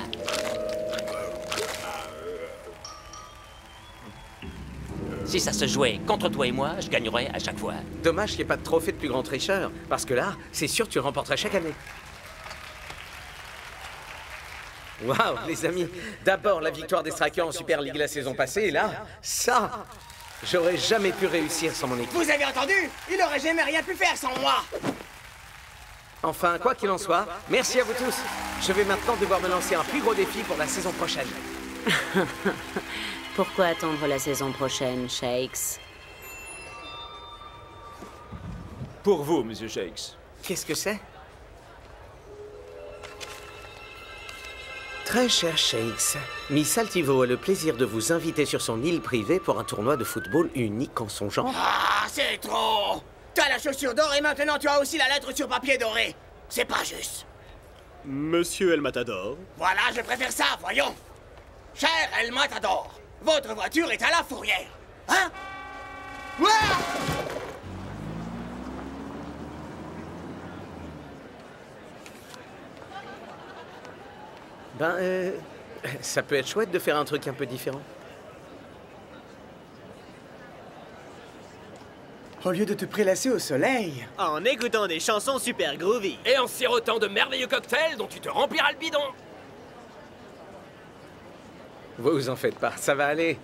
Si ça se jouait contre toi et moi, je gagnerais à chaque fois. Dommage qu'il n'y ait pas de trophée de plus grand tricheur, parce que là, c'est sûr que tu le remporterais chaque année. Waouh, les amis. D'abord, la victoire des Strikers en Super League la saison passée, et là, ça... J'aurais jamais pu réussir sans mon équipe. Vous avez entendu? Il aurait jamais rien pu faire sans moi. Enfin, quoi qu'il en soit, merci à vous tous. Je vais maintenant devoir me lancer un plus gros défi pour la saison prochaine. Pourquoi attendre la saison prochaine, Shakes? Pour vous, monsieur Shakes. Qu'est-ce que c'est? Très cher Shakes, Miss Altivo a le plaisir de vous inviter sur son île privée pour un tournoi de football unique en son genre. Ah, c'est trop! T'as la chaussure d'or et maintenant tu as aussi la lettre sur papier doré. C'est pas juste. Monsieur El Matador. Voilà, je préfère ça, voyons. Cher El Matador, votre voiture est à la fourrière. Hein? Ouah! Ben, ça peut être chouette de faire un truc un peu différent. Au lieu de te prélasser au soleil. En écoutant des chansons super groovy. Et en sirotant de merveilleux cocktails dont tu te rempliras le bidon. Vous en faites pas, ça va aller.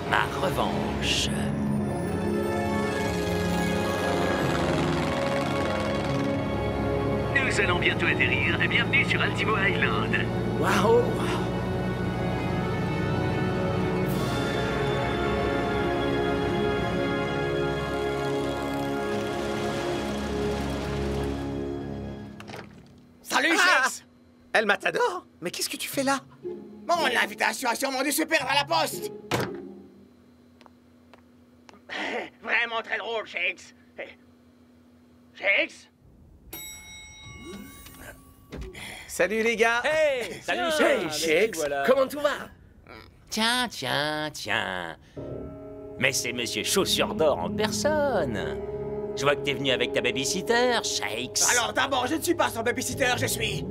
Ma revanche. Nous allons bientôt atterrir. Bienvenue sur Altivo Island. Waouh! Salut, Shakes! El Matador? Mais qu'est-ce que tu fais là? Mon invitation a sûrement dû se perdre à la poste. Vraiment très drôle, Shakes. Shakes? Salut les gars! Hey! Salut Hey, Shakes! voilà. Comment tout va? Tiens. Mais c'est Monsieur Chaussure d'Or en personne. Je vois que t'es venu avec ta babysitter, Shakes. Alors d'abord, je ne suis pas son babysitter, je suis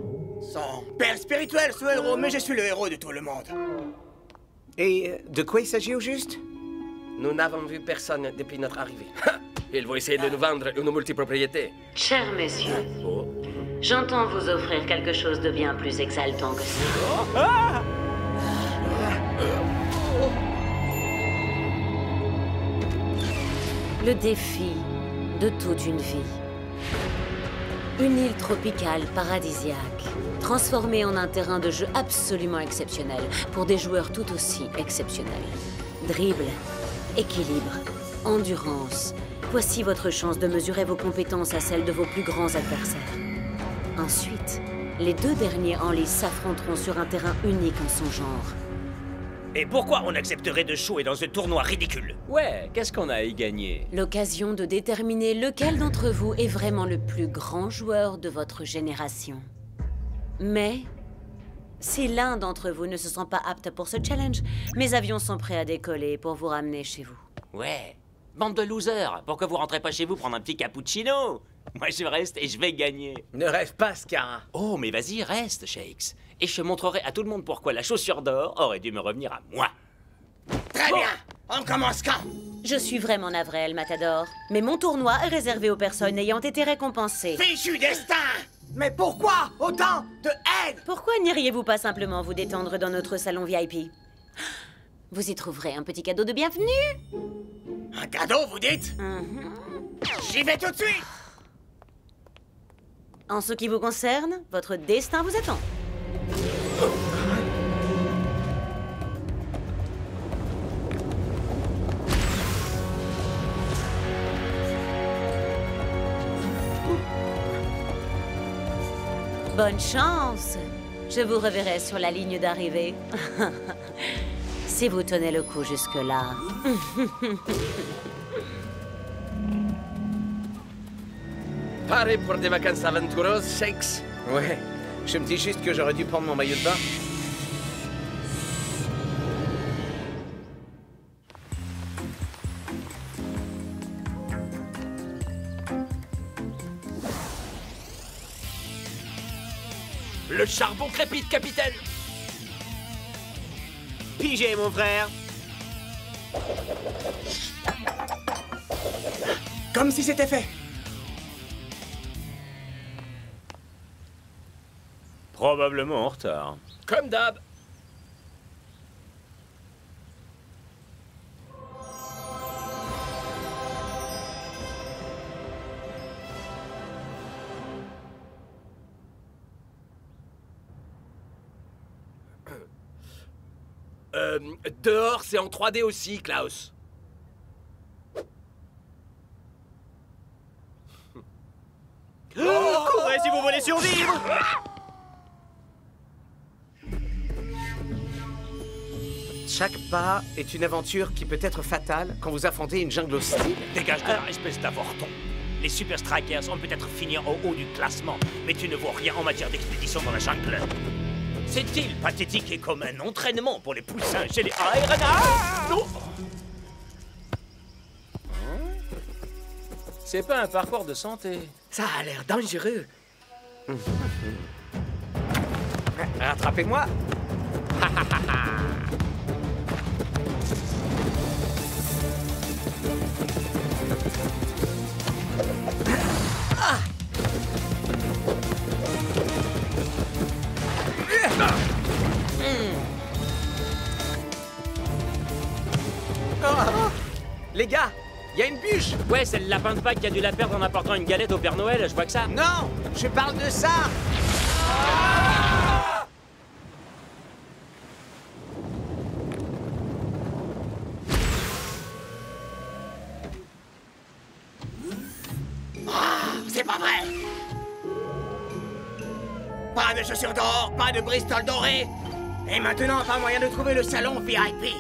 son père spirituel, ce héros, mais je suis le héros de tout le monde. Et de quoi il s'agit au juste? Nous n'avons vu personne depuis notre arrivée. Ils vont essayer de nous vendre une multipropriété. Chers messieurs, j'entends vous offrir quelque chose de bien plus exaltant que ça. Le défi de toute une vie. Une île tropicale paradisiaque, transformée en un terrain de jeu absolument exceptionnel pour des joueurs tout aussi exceptionnels. Dribble, équilibre, endurance. Voici votre chance de mesurer vos compétences à celles de vos plus grands adversaires. Ensuite, les deux derniers en lice s'affronteront sur un terrain unique en son genre. Et pourquoi on accepterait de jouer dans ce tournoi ridicule? Ouais, qu'est-ce qu'on a à y gagner? L'occasion de déterminer lequel d'entre vous est vraiment le plus grand joueur de votre génération. Mais, si l'un d'entre vous ne se sent pas apte pour ce challenge, mes avions sont prêts à décoller pour vous ramener chez vous. Ouais. Bande de losers, pourquoi vous rentrez pas chez vous prendre un petit cappuccino? Moi je reste et je vais gagner. Ne rêve pas, Scara. Oh, mais vas-y, reste, Shakes. Et je montrerai à tout le monde pourquoi la chaussure d'or aurait dû me revenir à moi. Très bien. On commence quand? Je suis vraiment navré, El Matador. Mais mon tournoi est réservé aux personnes ayant été récompensées. Fichu destin! Mais pourquoi autant de haine? Pourquoi n'iriez-vous pas simplement vous détendre dans notre salon VIP? Vous y trouverez un petit cadeau de bienvenue. Un cadeau, vous dites? J'y vais tout de suite! En ce qui vous concerne, votre destin vous attend. Bonne chance! Je vous reverrai sur la ligne d'arrivée. Si vous tenez le coup jusque-là. Paré pour des vacances aventureuses, Shakes? Ouais, je me dis juste que j'aurais dû prendre mon maillot de bain. Le charbon crépite, capitaine! Pigé, mon frère. Comme si c'était fait. Probablement en retard. Comme d'hab. Dehors, c'est en 3D aussi, Klaus. Courez si vous voulez survivre! Chaque pas est une aventure qui peut être fatale quand vous affrontez une jungle hostile. Dégage de là, espèce d'avorton. Les Super Strikers ont peut-être fini au haut du classement, mais tu ne vaux rien en matière d'expédition dans la jungle. Cette île pathétique est comme un entraînement pour les poussins chez les Ironhearts. C'est pas un parcours de santé. Ça a l'air dangereux. Rattrapez-moi. Les gars, il y a une bûche. Ouais, c'est le lapin de Pâques qui a dû la perdre en apportant une galette au Père Noël, je vois que ça. Non, je parle de ça. C'est pas vrai! Pas de chaussures d'or, pas de Bristol doré! Et maintenant, pas moyen de trouver le salon VIP!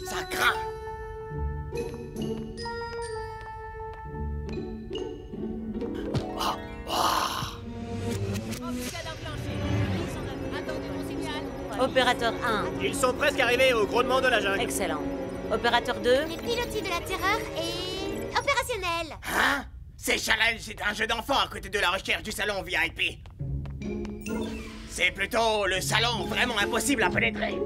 Ça craint! Opérateur 1. Ils sont presque arrivés au grondement de la jungle. Excellent. Opérateur 2. Les pilotis de la terreur est opérationnel. Hein? Ces challenges, c'est un jeu d'enfant à côté de la recherche du salon VIP. C'est plutôt le salon vraiment impossible à pénétrer.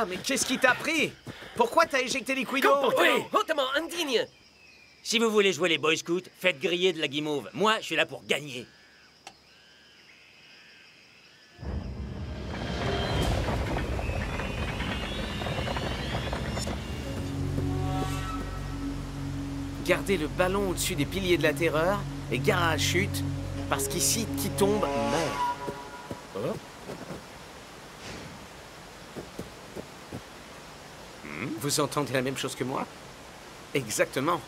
Scara, mais qu'est-ce qui t'a pris? Pourquoi t'as éjecté Liquido? Hautement indigne. Si vous voulez jouer les Boy Scouts, faites griller de la guimauve. Moi, je suis là pour gagner. Gardez le ballon au-dessus des piliers de la terreur et Gara chute, parce qu'ici, qui tombe, meurt. Vous entendez la même chose que moi? Exactement.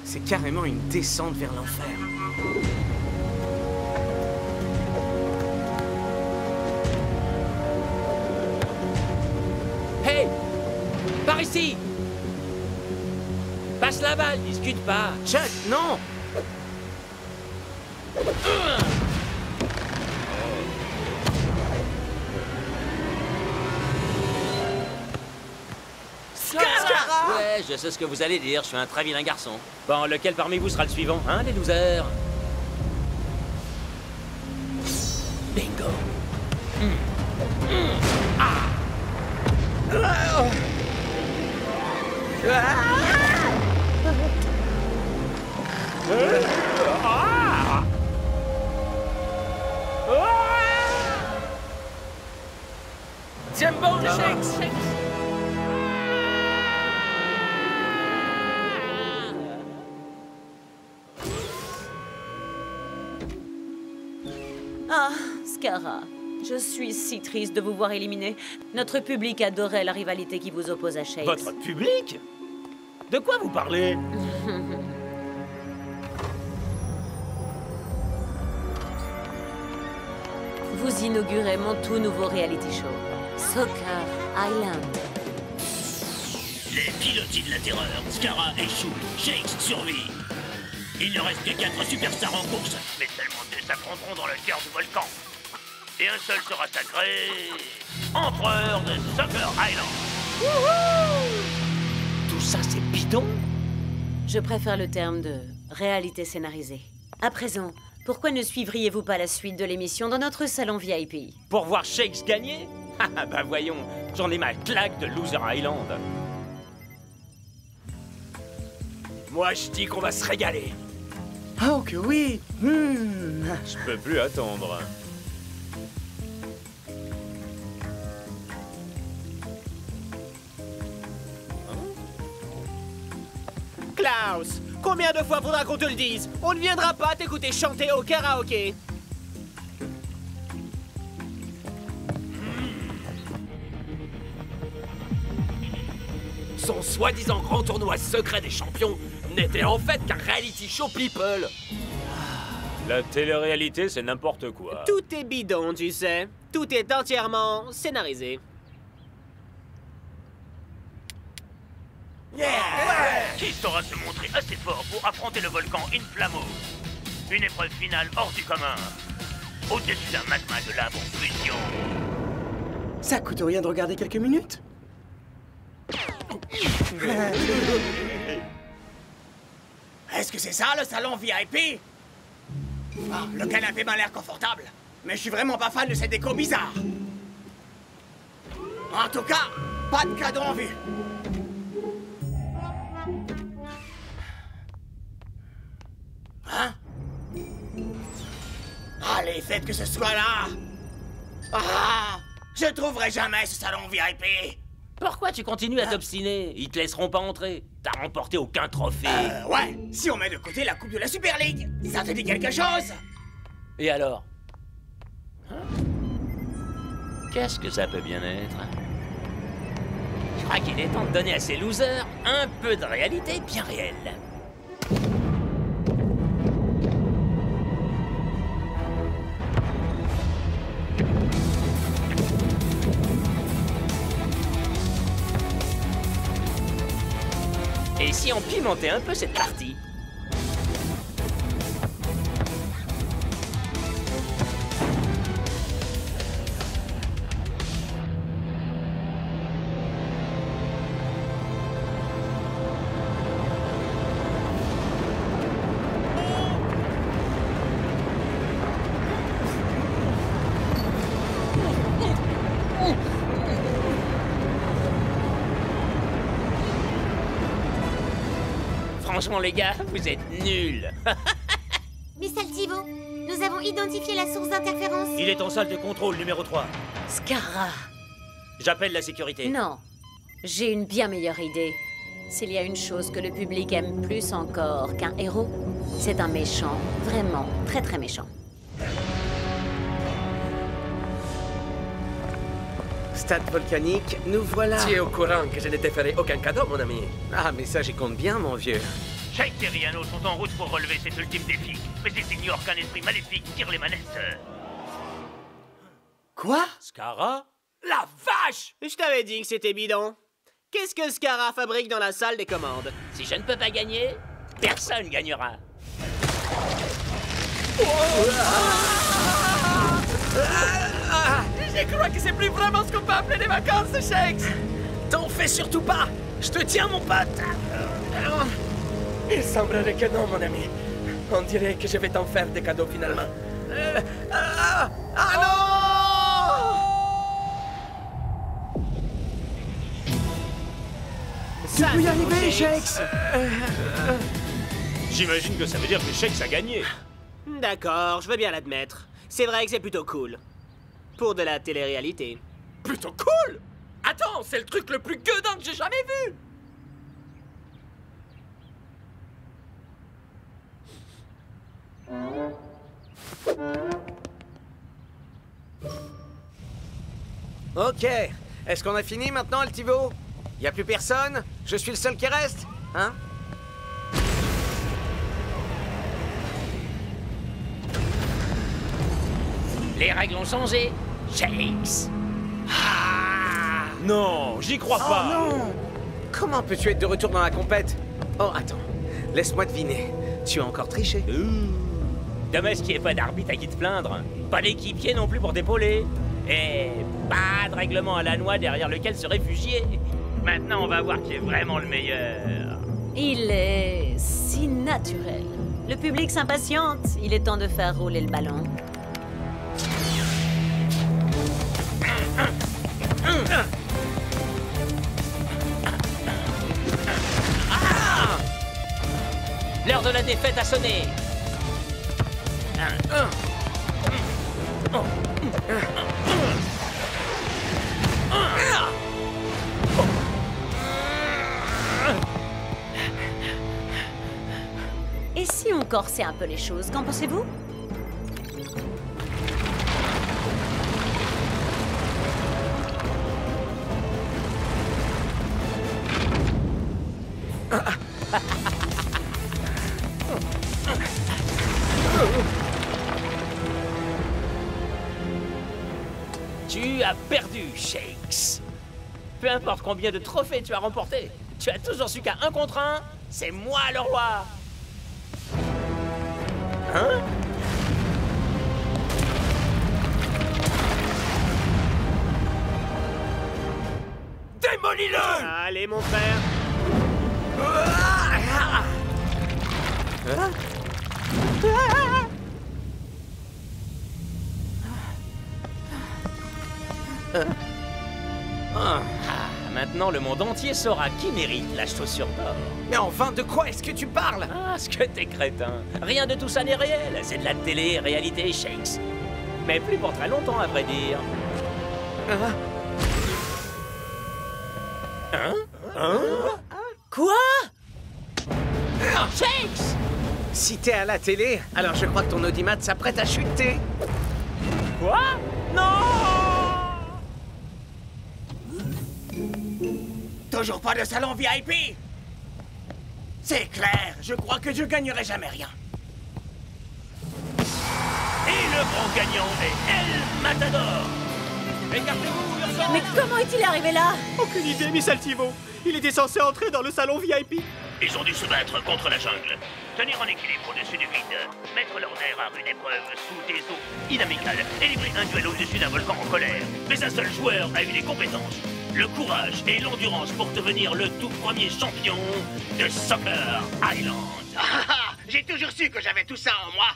C'est carrément une descente vers l'enfer. Hey! Par ici! Passe la balle, discute pas. Chuck, non! Scara! Ouais, je sais ce que vous allez dire, je suis un très vilain garçon. Bon, lequel parmi vous sera le suivant, hein, les losers? Bingo! Tiens bon, Shakes! Ah, Scara, je suis si triste de vous voir éliminé. Notre public adorait la rivalité qui vous oppose à Shakes. Votre public? De quoi vous parlez? Vous inaugurez mon tout nouveau reality show, Soccer Island. Les pilotis de la terreur, Scara échoue, Shakes survit. Il ne reste que 4 superstars en course, mais seulement 2 s'affronteront dans le cœur du volcan. Et un seul sera sacré... Empereur de Soccer Island. Wouhou! Tout ça, c'est bidon? Je préfère le terme de réalité scénarisée. À présent, pourquoi ne suivriez-vous pas la suite de l'émission dans notre salon VIP? Pour voir Shakes gagner? Ah bah voyons, j'en ai ma claque de Loser Island. Moi, je dis qu'on va se régaler. Oh que oui! Je peux plus attendre. Klaus, combien de fois faudra qu'on te le dise? On ne viendra pas t'écouter chanter au karaoké. Son soi-disant grand tournoi secret des champions n'était en fait qu'un reality show people. La télé-réalité, c'est n'importe quoi. Tout est bidon, tu sais. Tout est entièrement scénarisé. Qui saura se montrer assez fort pour affronter le volcan Inflammo? Une épreuve finale hors du commun. Au-dessus d'un magma de lave en fusion. Ça coûte rien de regarder quelques minutes? Est-ce que c'est ça le salon VIP? Ah, le canapé m'a l'air confortable, mais je suis vraiment pas fan de cette déco bizarre. En tout cas, pas de cadeau en vue. Hein? Allez, faites que ce soit là. Ah! Je trouverai jamais ce salon VIP. Pourquoi tu continues à t'obstiner? Ils te laisseront pas entrer. T'as remporté aucun trophée. Ouais, si on met de côté la coupe de la Super League, ça te dit quelque chose? Et alors? Qu'est-ce que ça peut bien être? Je crois qu'il est temps de donner à ces losers un peu de réalité bien réelle. Et si on pimentait un peu cette partie? Franchement, les gars, vous êtes nuls. Miss Altivo, nous avons identifié la source d'interférence. Il est en salle de contrôle numéro 3. Scarra. J'appelle la sécurité. Non, j'ai une bien meilleure idée. S'il y a une chose que le public aime plus encore qu'un héros, c'est un méchant, vraiment très très méchant. Stade volcanique, nous voilà. Tu es au courant que je n'ai fait aucun cadeau, mon ami. Ah, mais ça, j'y compte bien, mon vieux. Shake et Riano sont en route pour relever cet ultime défi, mais ils ignorent qu'un esprit maléfique tire les manettes. Quoi? Scarra? La vache! Je t'avais dit que c'était bidon. Qu'est-ce que Scarra fabrique dans la salle des commandes? Si je ne peux pas gagner, personne gagnera. Je crois que c'est plus vraiment ce qu'on peut appeler des vacances, Shakes. T'en fais surtout pas. Je te tiens, mon pote. Il semblerait que non, mon ami. On dirait que je vais t'en faire des cadeaux finalement. Tu peux y arriver, Shakes. J'imagine que ça veut dire que Shakes a gagné. D'accord, je veux bien l'admettre. C'est vrai que c'est plutôt cool. Pour de la télé-réalité. Plutôt cool? Attends, c'est le truc le plus gueudin que j'ai jamais vu. Ok. Est-ce qu'on a fini maintenant, Altivo? Y a plus personne? Je suis le seul qui reste? Hein? Les règles ont changé. Shakes. Non, j'y crois pas. Non! Comment peux-tu être de retour dans la compète? Oh, attends. Laisse-moi deviner. Tu as encore triché? Dommage qu'il n'y ait pas d'arbitre à qui te plaindre. Pas d'équipier non plus pour t'épauler. Et pas de règlement à la noix derrière lequel se réfugier. Maintenant, on va voir qui est vraiment le meilleur. Il est si naturel. Le public s'impatiente. Il est temps de faire rouler le ballon. L'heure de la défaite a sonné. Et si on corsait un peu les choses, qu'en pensez-vous? Tu as perdu, Shakes. Peu importe combien de trophées tu as remporté, tu as toujours su qu'à 1 contre 1, c'est moi le roi. Hein? Démolis-le! Allez, mon frère. Maintenant, le monde entier saura qui mérite la chaussure d'or. Mais enfin, de quoi est-ce que tu parles? Ah, ce que t'es crétin. Rien de tout ça n'est réel. C'est de la télé-réalité, Shakes. Mais plus pour très longtemps, à vrai dire. Quoi? Shakes! Si t'es à la télé, alors je crois que ton audimat s'apprête à chuter. Quoi? Non! Toujours pas de salon VIP? C'est clair, je crois que je gagnerai jamais rien. Et le grand gagnant est El Matador. Écartez-vous, urgence! Mais comment est-il arrivé là? Aucune idée, Miss Altivo. Il était censé entrer dans le salon VIP. Ils ont dû se battre contre la jungle, tenir en équilibre au-dessus du vide, mettre leur nerf à rude épreuve sous des eaux inamicales et livrer un duel au-dessus d'un volcan en colère. Mais un seul joueur a eu les compétences, le courage et l'endurance pour devenir le tout premier champion de Soccer Island. J'ai toujours su que j'avais tout ça en moi.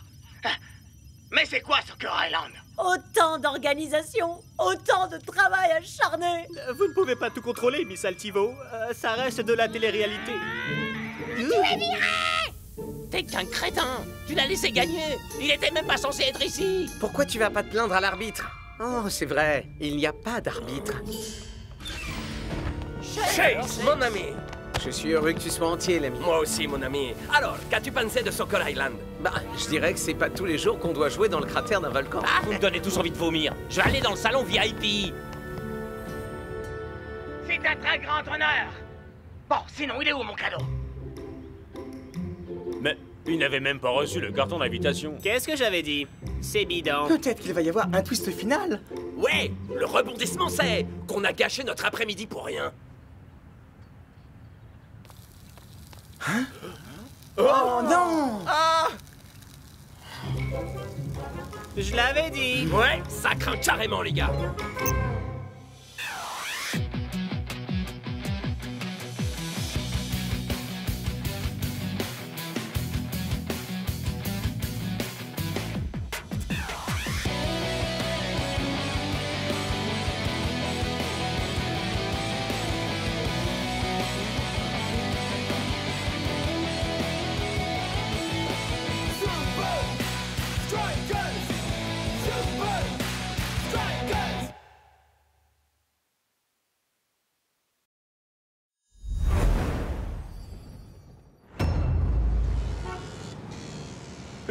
Mais c'est quoi Soccer Island? Autant d'organisation, autant de travail acharné. Vous ne pouvez pas tout contrôler, Miss Altivo. Ça reste de la télé-réalité. Tu es viré! T'es qu'un crétin! Tu l'as laissé gagner! Il était même pas censé être ici! Pourquoi tu vas pas te plaindre à l'arbitre? Oh, c'est vrai, il n'y a pas d'arbitre. Chase, mon ami! Je suis heureux que tu sois entier, l'ami. Moi aussi, mon ami. Alors, qu'as-tu pensé de Soccer Island? Bah, je dirais que c'est pas tous les jours qu'on doit jouer dans le cratère d'un volcan. Ah, vous me donnez tous envie de vomir. Je vais aller dans le salon VIP. C'est un très grand honneur. Bon, sinon, il est où mon cadeau? Mais il n'avait même pas reçu le carton d'invitation. Qu'est-ce que j'avais dit? C'est bidon. Peut-être qu'il va y avoir un twist final. Ouais, le rebondissement, c'est qu'on a gâché notre après-midi pour rien. Hein? Oh non! Ah! Je l'avais dit. Ouais, ça craint carrément, les gars.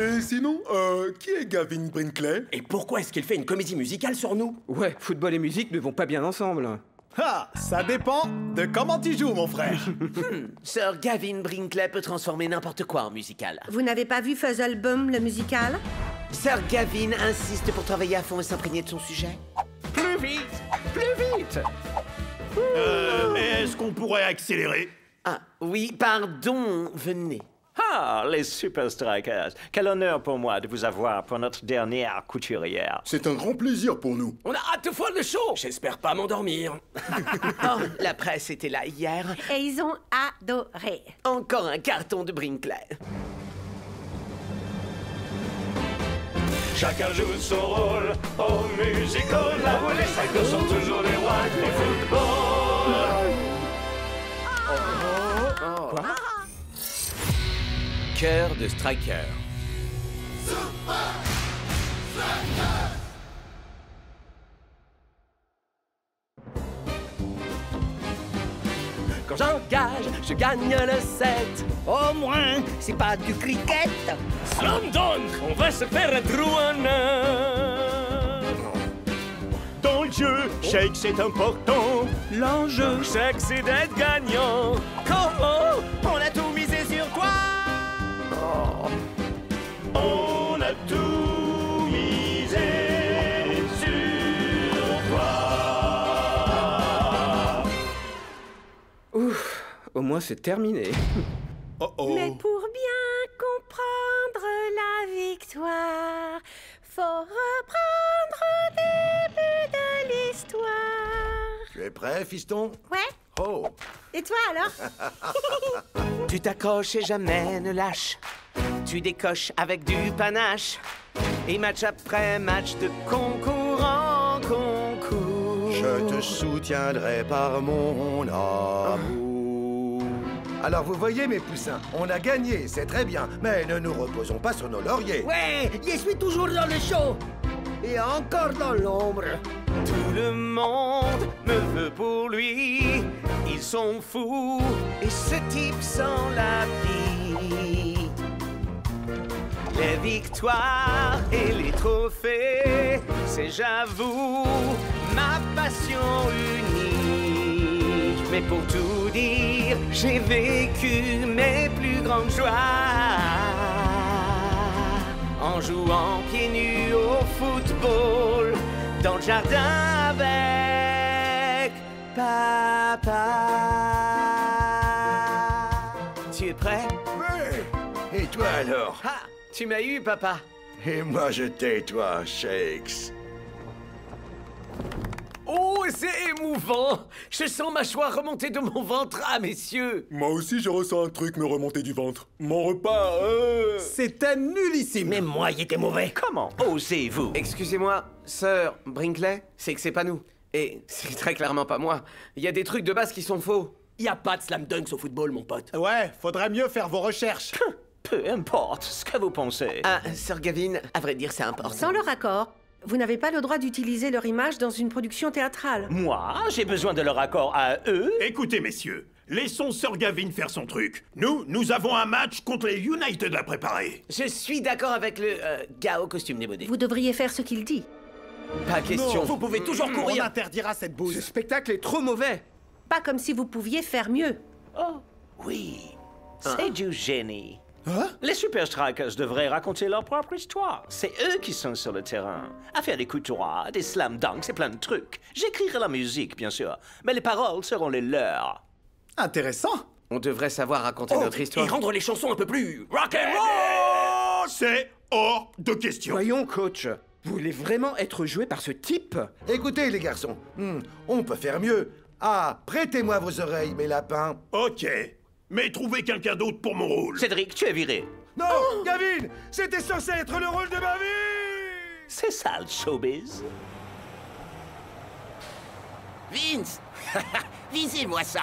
Et sinon, qui est Gavin Brinkley? Et pourquoi est-ce qu'il fait une comédie musicale sur nous? Ouais, football et musique ne vont pas bien ensemble. Ah, ça dépend de comment tu joues, mon frère. Sir Gavin Brinkley peut transformer n'importe quoi en musical. Vous n'avez pas vu Fuzzlebum, le musical? Sir Gavin insiste pour travailler à fond et s'imprégner de son sujet. Plus vite! Plus vite! Est-ce qu'on pourrait accélérer? Ah, oui, pardon, venez. Ah, les Super Strikers. Quel honneur pour moi de vous avoir pour notre dernière couturière. C'est un grand plaisir pour nous. On a hâte de voir le show! J'espère pas m'endormir. Oh, la presse était là hier. Et ils ont adoré. Encore un carton de Brinkley. Chacun joue son rôle au musical, là où les Strikers sont toujours les rois du football. Quoi? Cœur de Striker. Quand j'engage, je gagne le 7. Au moins, c'est pas du cricket. Slam dunk, on va se faire un trou en un. Dans le jeu, Shake c'est important. L'enjeu, Shake c'est d'être gagnant. Oh, on a tout misé sur toi. On a tout misé sur toi. Ouf, au moins c'est terminé. Mais pour bien comprendre la victoire, faut reprendre au début de l'histoire. Tu es prêt, fiston? Ouais. Oh. Et toi alors? Tu t'accroches et jamais ne lâches. Tu décoches avec du panache. Et match après match de concours en concours. Je te soutiendrai par mon amour. Alors vous voyez mes poussins, on a gagné, c'est très bien. Mais ne nous reposons pas sur nos lauriers. Ouais, je suis toujours dans le show. Et encore dans l'ombre. Tout le monde me veut pour lui. Ils sont fous. Et ce type sans la vie. Les victoires et les trophées, c'est j'avoue ma passion unique. Mais pour tout dire, j'ai vécu mes plus grandes joies en jouant pieds nus au football dans le jardin avec papa. Tu es prêt? Oui. Et toi alors? Ah, tu m'as eu, papa. Et moi je t'ai, toi, Shakes. Oh, c'est émouvant! Je sens ma joie remonter de mon ventre, ah, messieurs! Moi aussi, je ressens un truc me remonter du ventre. Mon repas, C'était nullissime. Mais moi, il était mauvais. Comment osez-vous? Excusez-moi, Sir Brinkley, c'est que c'est pas nous. Et c'est très clairement pas moi. Il y a des trucs de base qui sont faux. Y a pas de slam dunks au football, mon pote. Ouais, faudrait mieux faire vos recherches. Peu importe ce que vous pensez. Ah, Sir Gavin, à vrai dire, c'est important. Sans leur accord, vous n'avez pas le droit d'utiliser leur image dans une production théâtrale. Moi, j'ai besoin de leur accord à eux. Écoutez, messieurs, laissons Sir Gavin faire son truc. Nous avons un match contre les United à préparer. Je suis d'accord avec le gars au costume démodé. Vous devriez faire ce qu'il dit. Pas question. Non, vous pouvez toujours courir. On interdira cette bouse. Ce spectacle est trop mauvais. Pas comme si vous pouviez faire mieux. Oh, oui. C'est du génie. Hein? Les Super Strikers devraient raconter leur propre histoire. C'est eux qui sont sur le terrain. À faire des coups droits, des slam dunks et plein de trucs. J'écrirai la musique, bien sûr. Mais les paroles seront les leurs. Intéressant. On devrait savoir raconter notre histoire. Et rendre les chansons un peu plus rock'n'roll. C'est hors de question. Voyons, coach. Vous voulez vraiment être joué par ce type? Écoutez, les garçons, on peut faire mieux. Ah, prêtez-moi vos oreilles, mes lapins. Ok, mais trouvez quelqu'un d'autre pour mon rôle. Cédric, tu es viré. Non, Gavin, c'était censé être le rôle de ma vie. C'est ça, le showbiz. Vince, visez-moi ça.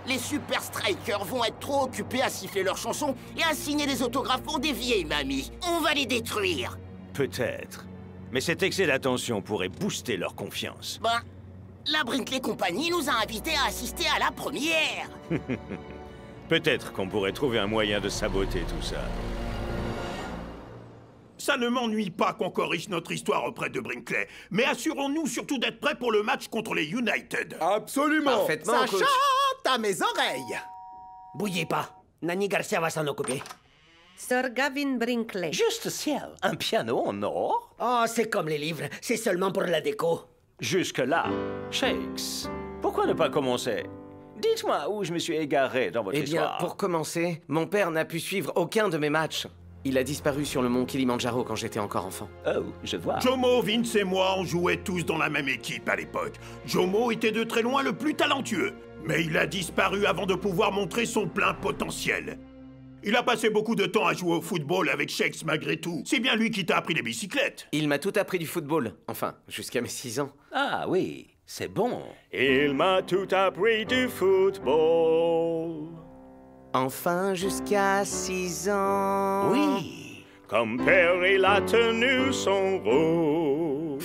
Les Super Strikers vont être trop occupés à siffler leurs chansons et à signer des autographes pour des vieilles mamies. On va les détruire. Peut-être. Mais cet excès d'attention pourrait booster leur confiance. Ben, la Brinkley Company nous a invités à assister à la première. Peut-être qu'on pourrait trouver un moyen de saboter tout ça. Ça ne m'ennuie pas qu'on corrige notre histoire auprès de Brinkley, mais assurons-nous surtout d'être prêts pour le match contre les United. Absolument. Parfaitement, Ça coach. chante à mes oreilles. Bouillez pas. Nanny Garcia va s'en occuper. Sir Gavin Brinkley. Juste ciel, un piano en or? Oh, c'est comme les livres. C'est seulement pour la déco. Jusque-là, Shakes, pourquoi ne pas commencer? Dites-moi où je me suis égaré dans votre Eh bien, histoire. pour commencer, mon père n'a pu suivre aucun de mes matchs. Il a disparu sur le mont Kilimandjaro quand j'étais encore enfant. Oh, je vois. Jomo, Vince et moi, on jouait tous dans la même équipe à l'époque. Jomo était de très loin le plus talentueux, mais il a disparu avant de pouvoir montrer son plein potentiel. Il a passé beaucoup de temps à jouer au football avec Shakes malgré tout. C'est bien lui qui t'a appris les bicyclettes. Il m'a tout appris du football. Enfin, jusqu'à mes 6 ans. Ah oui, c'est bon. Il m'a tout appris du football. Enfin, jusqu'à 6 ans. Oui. Comme père, il a tenu son rôle.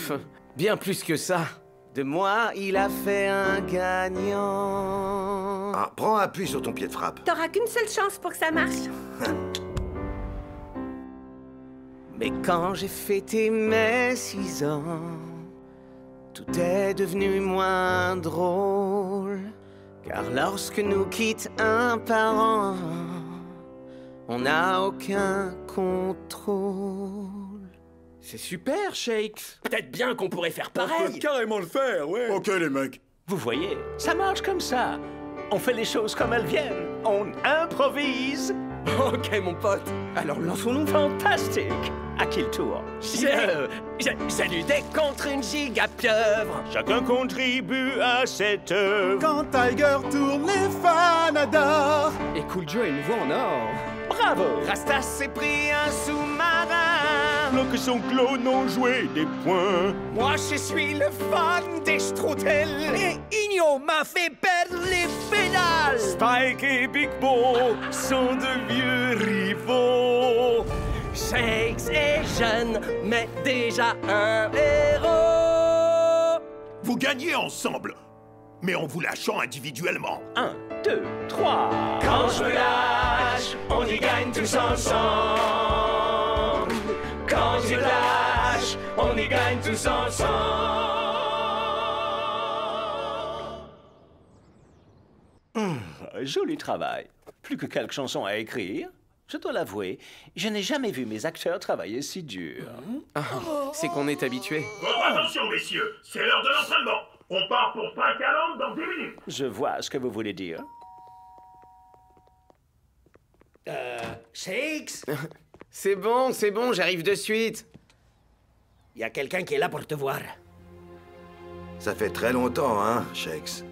Bien plus que ça. De moi, il a fait un gagnant. Ah, prends appui sur ton pied de frappe. T'auras qu'une seule chance pour que ça marche. Mais quand j'ai fêté mes 6 ans, tout est devenu moins drôle. Car lorsque nous quitte un parent, on n'a aucun contrôle. C'est super, Shakes. Peut-être bien qu'on pourrait faire On peut pareil. carrément le faire, ouais. Ok, les mecs. Vous voyez, ça marche comme ça. On fait les choses comme elles viennent. On improvise. Ok, mon pote. Alors lançons-nous. Fantastique. À qui le tour? J'ai lutté contre une gigapieuvre. Chacun contribue à cette œuvre. Quand Tiger tourne, les fans adorent. Et Cool Joe a une voix en or. Bravo. Rastas s'est pris un sous-marin. Que son clone ont joué des points. Moi, je suis le fan des Strudel. Et Igno m'a fait perdre les pédales. Spike et Big Bo sont de vieux rivaux. Shakes est jeune, mais déjà un héros. Vous gagnez ensemble, mais en vous lâchant individuellement. 1, 2, 3. Quand je me lâche, on y gagne tous ensemble. Quand je lâche, on y gagne tous ensemble. Joli travail. Plus que quelques chansons à écrire. Je dois l'avouer, je n'ai jamais vu mes acteurs travailler si dur. C'est qu'on est habitué. Votre attention, messieurs, c'est l'heure de l'entraînement. On part pour Strikeland dans 10 minutes. Je vois ce que vous voulez dire. Shakes, C'est bon, j'arrive de suite. il y a quelqu'un qui est là pour te voir. Ça fait très longtemps, hein, Shakes.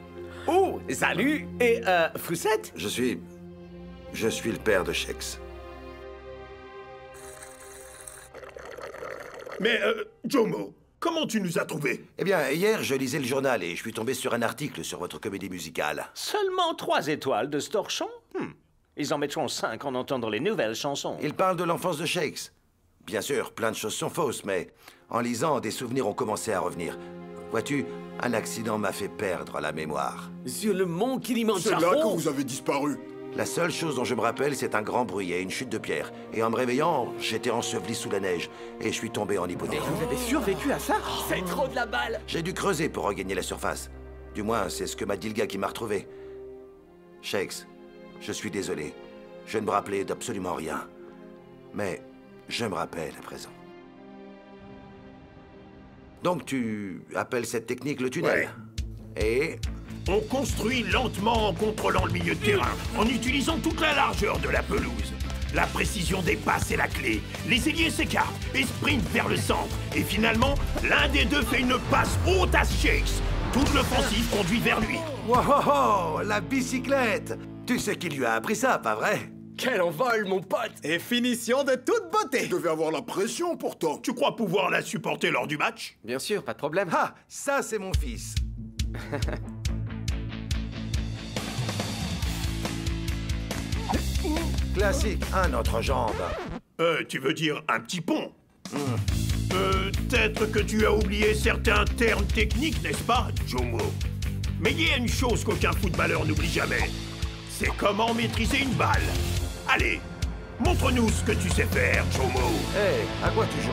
Oh, salut. Et, Foussette? Je suis le père de Shakes. Mais, Jomo, Comment tu nous as trouvés? Eh bien, hier, je lisais le journal et je suis tombé sur un article sur votre comédie musicale. Seulement 3 étoiles de ce torchon? Ils en mettront 5 en entendant les nouvelles chansons. Il parle de l'enfance de Shakes. Bien sûr, plein de choses sont fausses, mais en lisant, des souvenirs ont commencé à revenir. Vois-tu, un accident m'a fait perdre la mémoire. Sur le mont Kilimandjaro. C'est là que vous avez disparu. La seule chose dont je me rappelle, c'est un grand bruit et une chute de pierre. Et en me réveillant, j'étais enseveli sous la neige et je suis tombé en hypothermie. Vous avez survécu à ça? C'est trop de la balle. J'ai dû creuser pour regagner la surface. Du moins, c'est ce que m'a dit le gars qui m'a retrouvé. Shakes, je suis désolé. Je ne me rappelais d'absolument rien. Mais je me rappelle à présent. Donc tu appelles cette technique le tunnel? Et... On construit lentement en contrôlant le milieu de terrain, en utilisant toute la largeur de la pelouse. La précision des passes est la clé. Les ailiers s'écartent et sprintent vers le centre. Et finalement, l'un des deux fait une passe haute à Shakes. Toute l'offensive conduit vers lui. Wow, la bicyclette! Tu sais qui lui a appris ça, pas vrai? Quel envol, mon pote! Et finition de toute beauté. Tu devais avoir la pression pourtant. Tu crois pouvoir la supporter lors du match? Bien sûr, pas de problème. Ah, ça c'est mon fils. Classique, un autre jambe. Tu veux dire un petit pont? Peut-être que tu as oublié certains termes techniques, n'est-ce pas, Jomo? Mais il y a une chose qu'aucun footballeur n'oublie jamais. C'est comment maîtriser une balle. Allez, montre-nous ce que tu sais faire, Jomo. Hé, à quoi tu joues?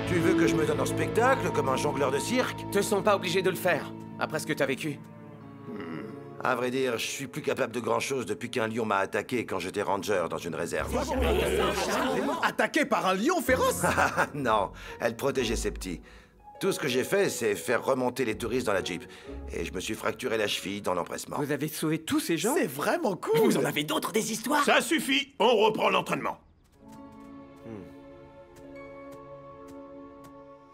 Tu veux que je me donne en spectacle comme un jongleur de cirque? Te sens pas obligé de le faire, après ce que t'as vécu. À vrai dire, je suis plus capable de grand-chose depuis qu'un lion m'a attaqué quand j'étais ranger dans une réserve. Attaqué par un lion féroce? Non, elle protégeait ses petits. Tout ce que j'ai fait, c'est faire remonter les touristes dans la Jeep. Et je me suis fracturé la cheville dans l'empressement. Vous avez sauvé tous ces gens? C'est vraiment cool. Vous en avez d'autres des histoires? Ça suffit, on reprend l'entraînement.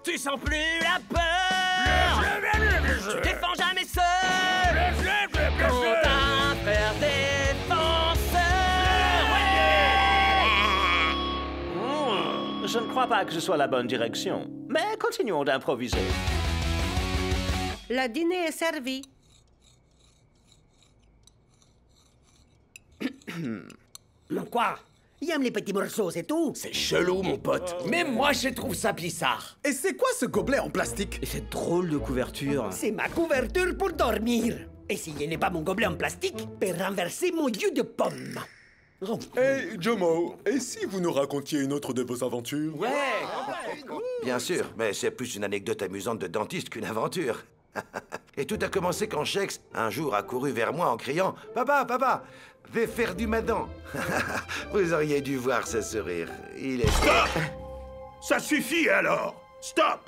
Tu sens plus la peur. Tu défends jamais seul. Quand un frère défenseur. Je ne crois pas que ce soit la bonne direction. Mais continuons d'improviser. Le dîner est servi. Quoi? Il aime les petits morceaux, c'est tout? C'est chelou, mon pote. Même moi, je trouve ça bizarre. Et c'est quoi ce gobelet en plastique? Et cette drôle de couverture. C'est ma couverture pour dormir. Et s'il n'est pas mon gobelet en plastique, peut renverser mon jus de pomme. Hey, Jomo, et si vous nous racontiez une autre de vos aventures? Bien sûr, mais c'est plus une anecdote amusante de dentiste qu'une aventure. Et tout a commencé quand Shakes, un jour, a couru vers moi en criant « Papa, papa, vais faire du madon !» Vous auriez dû voir ce sourire. Il est... Stop! Ça suffit alors! Stop!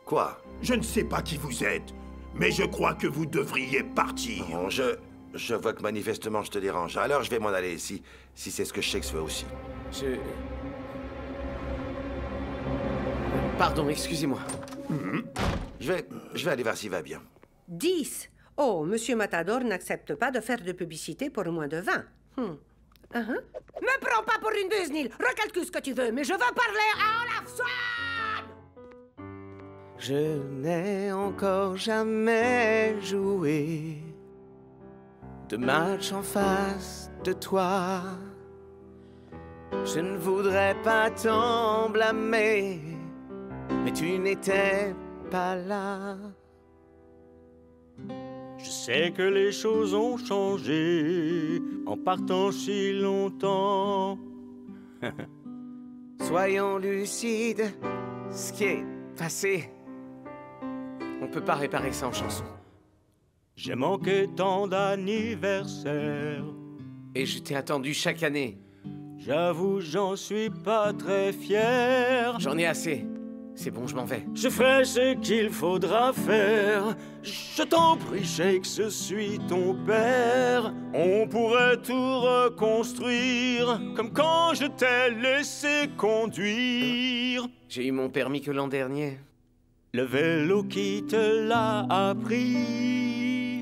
Quoi? Je ne sais pas qui vous êtes, mais je crois que vous devriez partir. Bon, je vois que manifestement je te dérange. Alors je vais m'en aller, si c'est ce que Shakes veut aussi. Pardon, excusez-moi. Je vais aller voir s'il va bien. 10. Oh, Monsieur Matador n'accepte pas de faire de publicité pour moins de 20. Me prends pas pour une Disney. Recalcule ce que tu veux, mais je veux parler à Olafson! Je n'ai encore jamais joué de match en face de toi. Je ne voudrais pas t'en blâmer, mais tu n'étais pas là. Je sais que les choses ont changé en partant si longtemps. Soyons lucides, ce qui est passé, on peut pas réparer ça en chanson. J'ai manqué tant d'anniversaires. Et je t'ai attendu chaque année. J'avoue, j'en suis pas très fier. J'en ai assez. C'est bon, je m'en vais. Je ferai ce qu'il faudra faire. Je t'en prie, Shakes, je suis ton père. On pourrait tout reconstruire, comme quand je t'ai laissé conduire. J'ai eu mon permis que l'an dernier. Le vélo qui te l'a appris.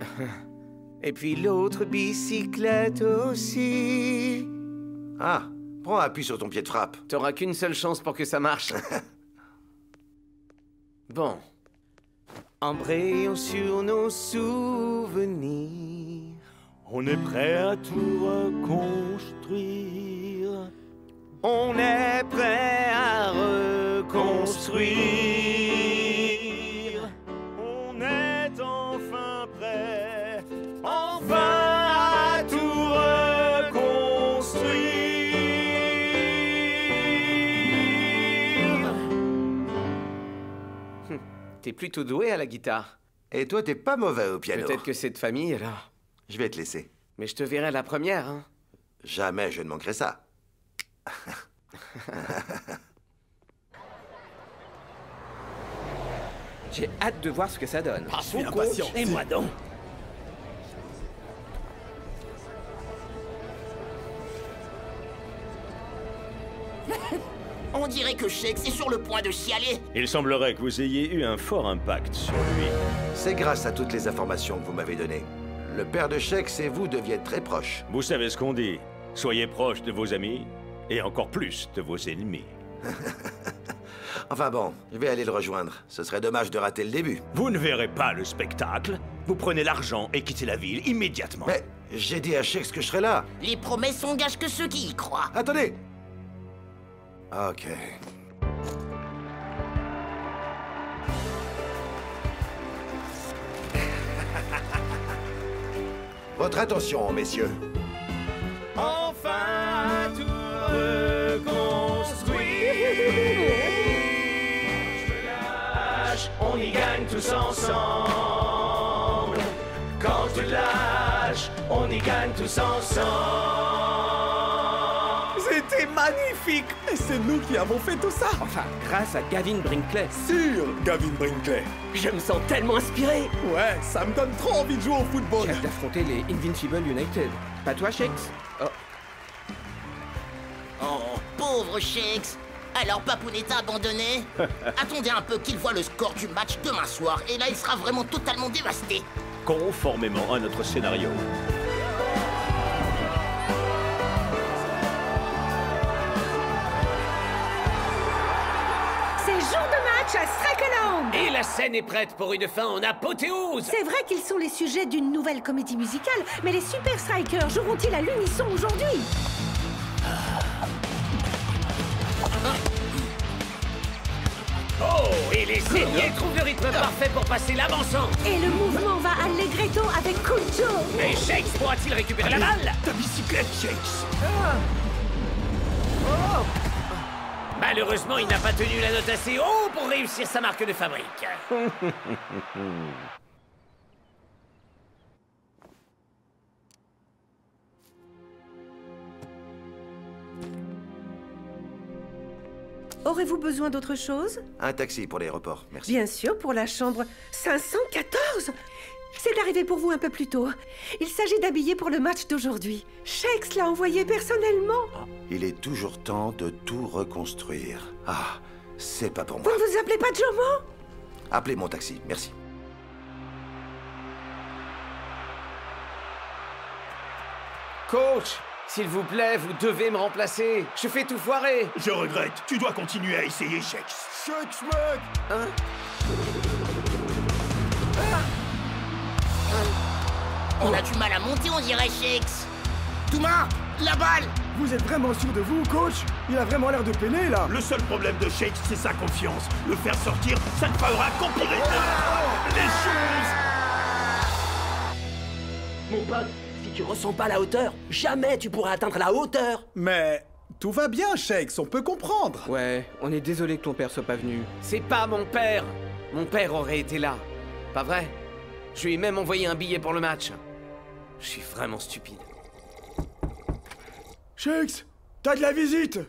Et puis l'autre bicyclette aussi. Ah, prends appui sur ton pied de frappe. T'auras qu'une seule chance pour que ça marche. Bon, Embrayons sur nos souvenirs. On est prêt à tout reconstruire. On est prêt à reconstruire. On est enfin prêt, enfin à tout reconstruire. T'es plutôt doué à la guitare. Et toi, t'es pas mauvais au piano. Peut-être que c'est de famille, alors. Je vais te laisser. Mais je te verrai la première, hein. Jamais je ne manquerai ça. J'ai hâte de voir ce que ça donne. Ah, je suis impatient. Et moi donc. On dirait que Shakes est sur le point de chialer. Il semblerait que vous ayez eu un fort impact sur lui. C'est grâce à toutes les informations que vous m'avez données. Le père de Shakes et vous deviennent très proches. Vous savez ce qu'on dit. Soyez proches de vos amis et encore plus de vos ennemis. Enfin bon, je vais aller le rejoindre. Ce serait dommage de rater le début. Vous ne verrez pas le spectacle. Vous prenez l'argent et quittez la ville immédiatement. Mais j'ai dit à Shakes que je serais là. Les promesses engagent que ceux qui y croient. Attendez. Ok. Votre attention, messieurs. Enfin tout reconstruire. On y gagne tous ensemble. Quand tu lâches, on y gagne tous ensemble. C'était magnifique! Et c'est nous qui avons fait tout ça! Enfin, grâce à Gavin Brinkley. Sûr, Gavin Brinkley! Je me sens tellement inspiré! Ouais, ça me donne trop envie de jouer au football! J'ai hâte d'affronter les Invincible United. Pas toi, Shakes? Oh. Oh, pauvre Shakes. Alors Papoun t'a abandonné? Attendez un peu qu'il voit le score du match demain soir, et là il sera vraiment totalement dévasté. Conformément à notre scénario. C'est jour de match à Strakeland! Et la scène est prête pour une fin en apothéose. C'est vrai qu'ils sont les sujets d'une nouvelle comédie musicale, mais les Super Strikers joueront-ils à l'unisson aujourd'hui? Oh, et les ailiers trouvent le rythme parfait pour passer l'avancement. Et le mouvement va allegretto avec Kujo. Mais Shakes pourra-t-il récupérer la balle? Ta bicyclette, Shakes! Malheureusement, il n'a pas tenu la note assez haut pour réussir sa marque de fabrique. Aurez-vous besoin d'autre chose? Un taxi pour l'aéroport, merci. Bien sûr, pour la chambre 514. C'est arrivé pour vous un peu plus tôt. Il s'agit d'habiller pour le match d'aujourd'hui. Shakes l'a envoyé personnellement. Il est toujours temps de tout reconstruire. Ah, c'est pas pour Vous moi. ne vous appelez pas Jomo? Appelez mon taxi, merci. Coach, s'il vous plaît, vous devez me remplacer. Je fais tout foirer. Je regrette. Tu dois continuer à essayer, Shakes. Shakes, mec! Hein? On a du mal à monter, on dirait, Shakes. Douma, la balle! Vous êtes vraiment sûr de vous, coach? Il a vraiment l'air de peiner, là! Le seul problème de Shakes, c'est sa confiance. Le faire sortir, ça ne fera qu'empirer les choses. Mon pote, si tu ressens pas la hauteur, jamais tu pourras atteindre la hauteur. Mais tout va bien, Shakes, on peut comprendre. Ouais, on est désolé que ton père soit pas venu. C'est pas mon père. Mon père aurait été là. Pas vrai? Je lui ai même envoyé un billet pour le match. Je suis vraiment stupide. Shakes, t'as de la visite!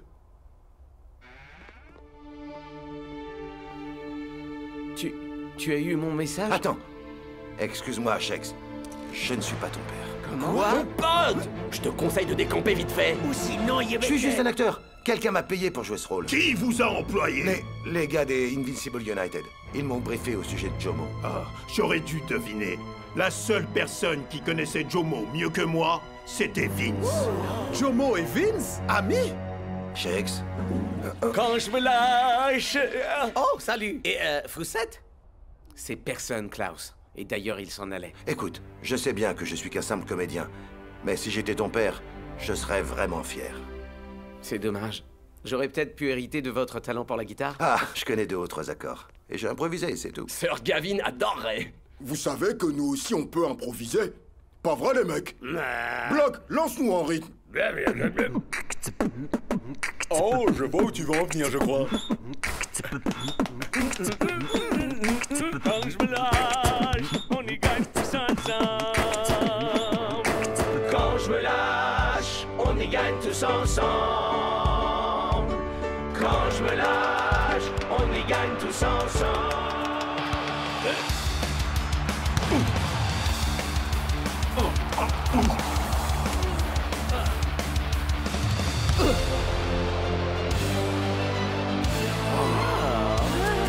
Tu as eu mon message? Attends. Excuse-moi, Shakes. Je ne suis pas ton père. Quoi? Mon pote! Je te conseille de décamper vite fait. Ou sinon, il y a... Je suis juste un acteur. Quelqu'un m'a payé pour jouer ce rôle. Qui vous a employé? Les gars des Invincible United. Ils m'ont briefé au sujet de Jomo. Ah, j'aurais dû deviner. La seule personne qui connaissait Jomo mieux que moi, c'était Vince. Jomo et Vince? Amis? Shakes? Quand je me lâche... Oh, salut! Et Foussette? C'est personne, Klaus. Et d'ailleurs, il s'en allait. Écoute, je sais bien que je suis qu'un simple comédien. Mais si j'étais ton père, je serais vraiment fier. C'est dommage. J'aurais peut-être pu hériter de votre talent pour la guitare. Ah, je connais 2 ou 3 accords. Et j'ai improvisé, c'est tout. Sir Gavin adorerait. Vous savez que nous aussi on peut improviser? Pas vrai les mecs? Bloc, lance-nous en rythme. Oh, je vois où tu veux en venir, je crois. Quand je me lâche, on y gagne tous ensemble. Quand je me lâche, on y gagne tous ensemble. Quand je me lâche, on y gagne tous ensemble.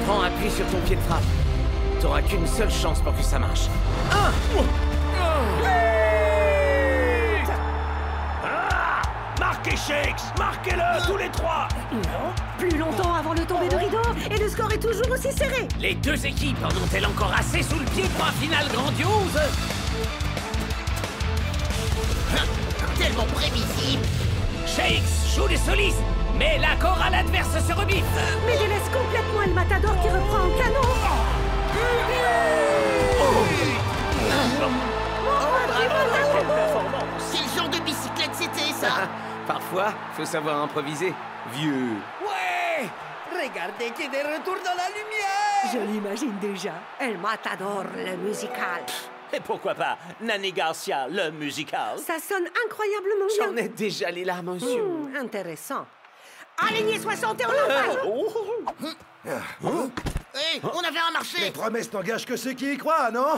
Prends appui sur ton pied de frappe. T'auras qu'une seule chance pour que ça marche. Marquez Shakes! Marquez-le, tous les 3! Plus longtemps avant le tombé de rideau, et le score est toujours aussi serré. Les 2 équipes en ont-elles encore assez sous le pied pour un final grandiose? Tellement prévisible. Shakes joue les solistes, mais la chorale adverse se rebiffe. Mais délaisse complètement El Matador qui reprend en canon. Quel genre de bicyclette c'était ça? Parfois, faut savoir improviser. Vieux. Ouais! Regardez qui est de retour dans la lumière! Je l'imagine déjà. El Matador, le musical. Et pourquoi pas Nanny Garcia, le musical? Ça sonne incroyablement bien. J'en ai déjà les larmes aux yeux. Intéressant. Aligné 60 et on l'envoie. Hé, on avait un marché! Les promesses n'engagent que ceux qui y croient, non?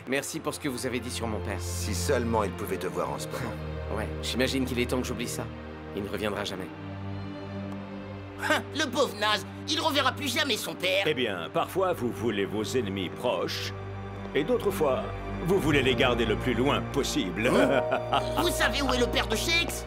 Merci pour ce que vous avez dit sur mon père. Si seulement il pouvait te voir en ce moment. Ouais, j'imagine qu'il est temps que j'oublie ça. Il ne reviendra jamais. Le pauvre naze, il reverra plus jamais son père. Eh bien, parfois vous voulez vos ennemis proches, et d'autres fois, vous voulez les garder le plus loin possible. Vous savez où est le père de Shakes?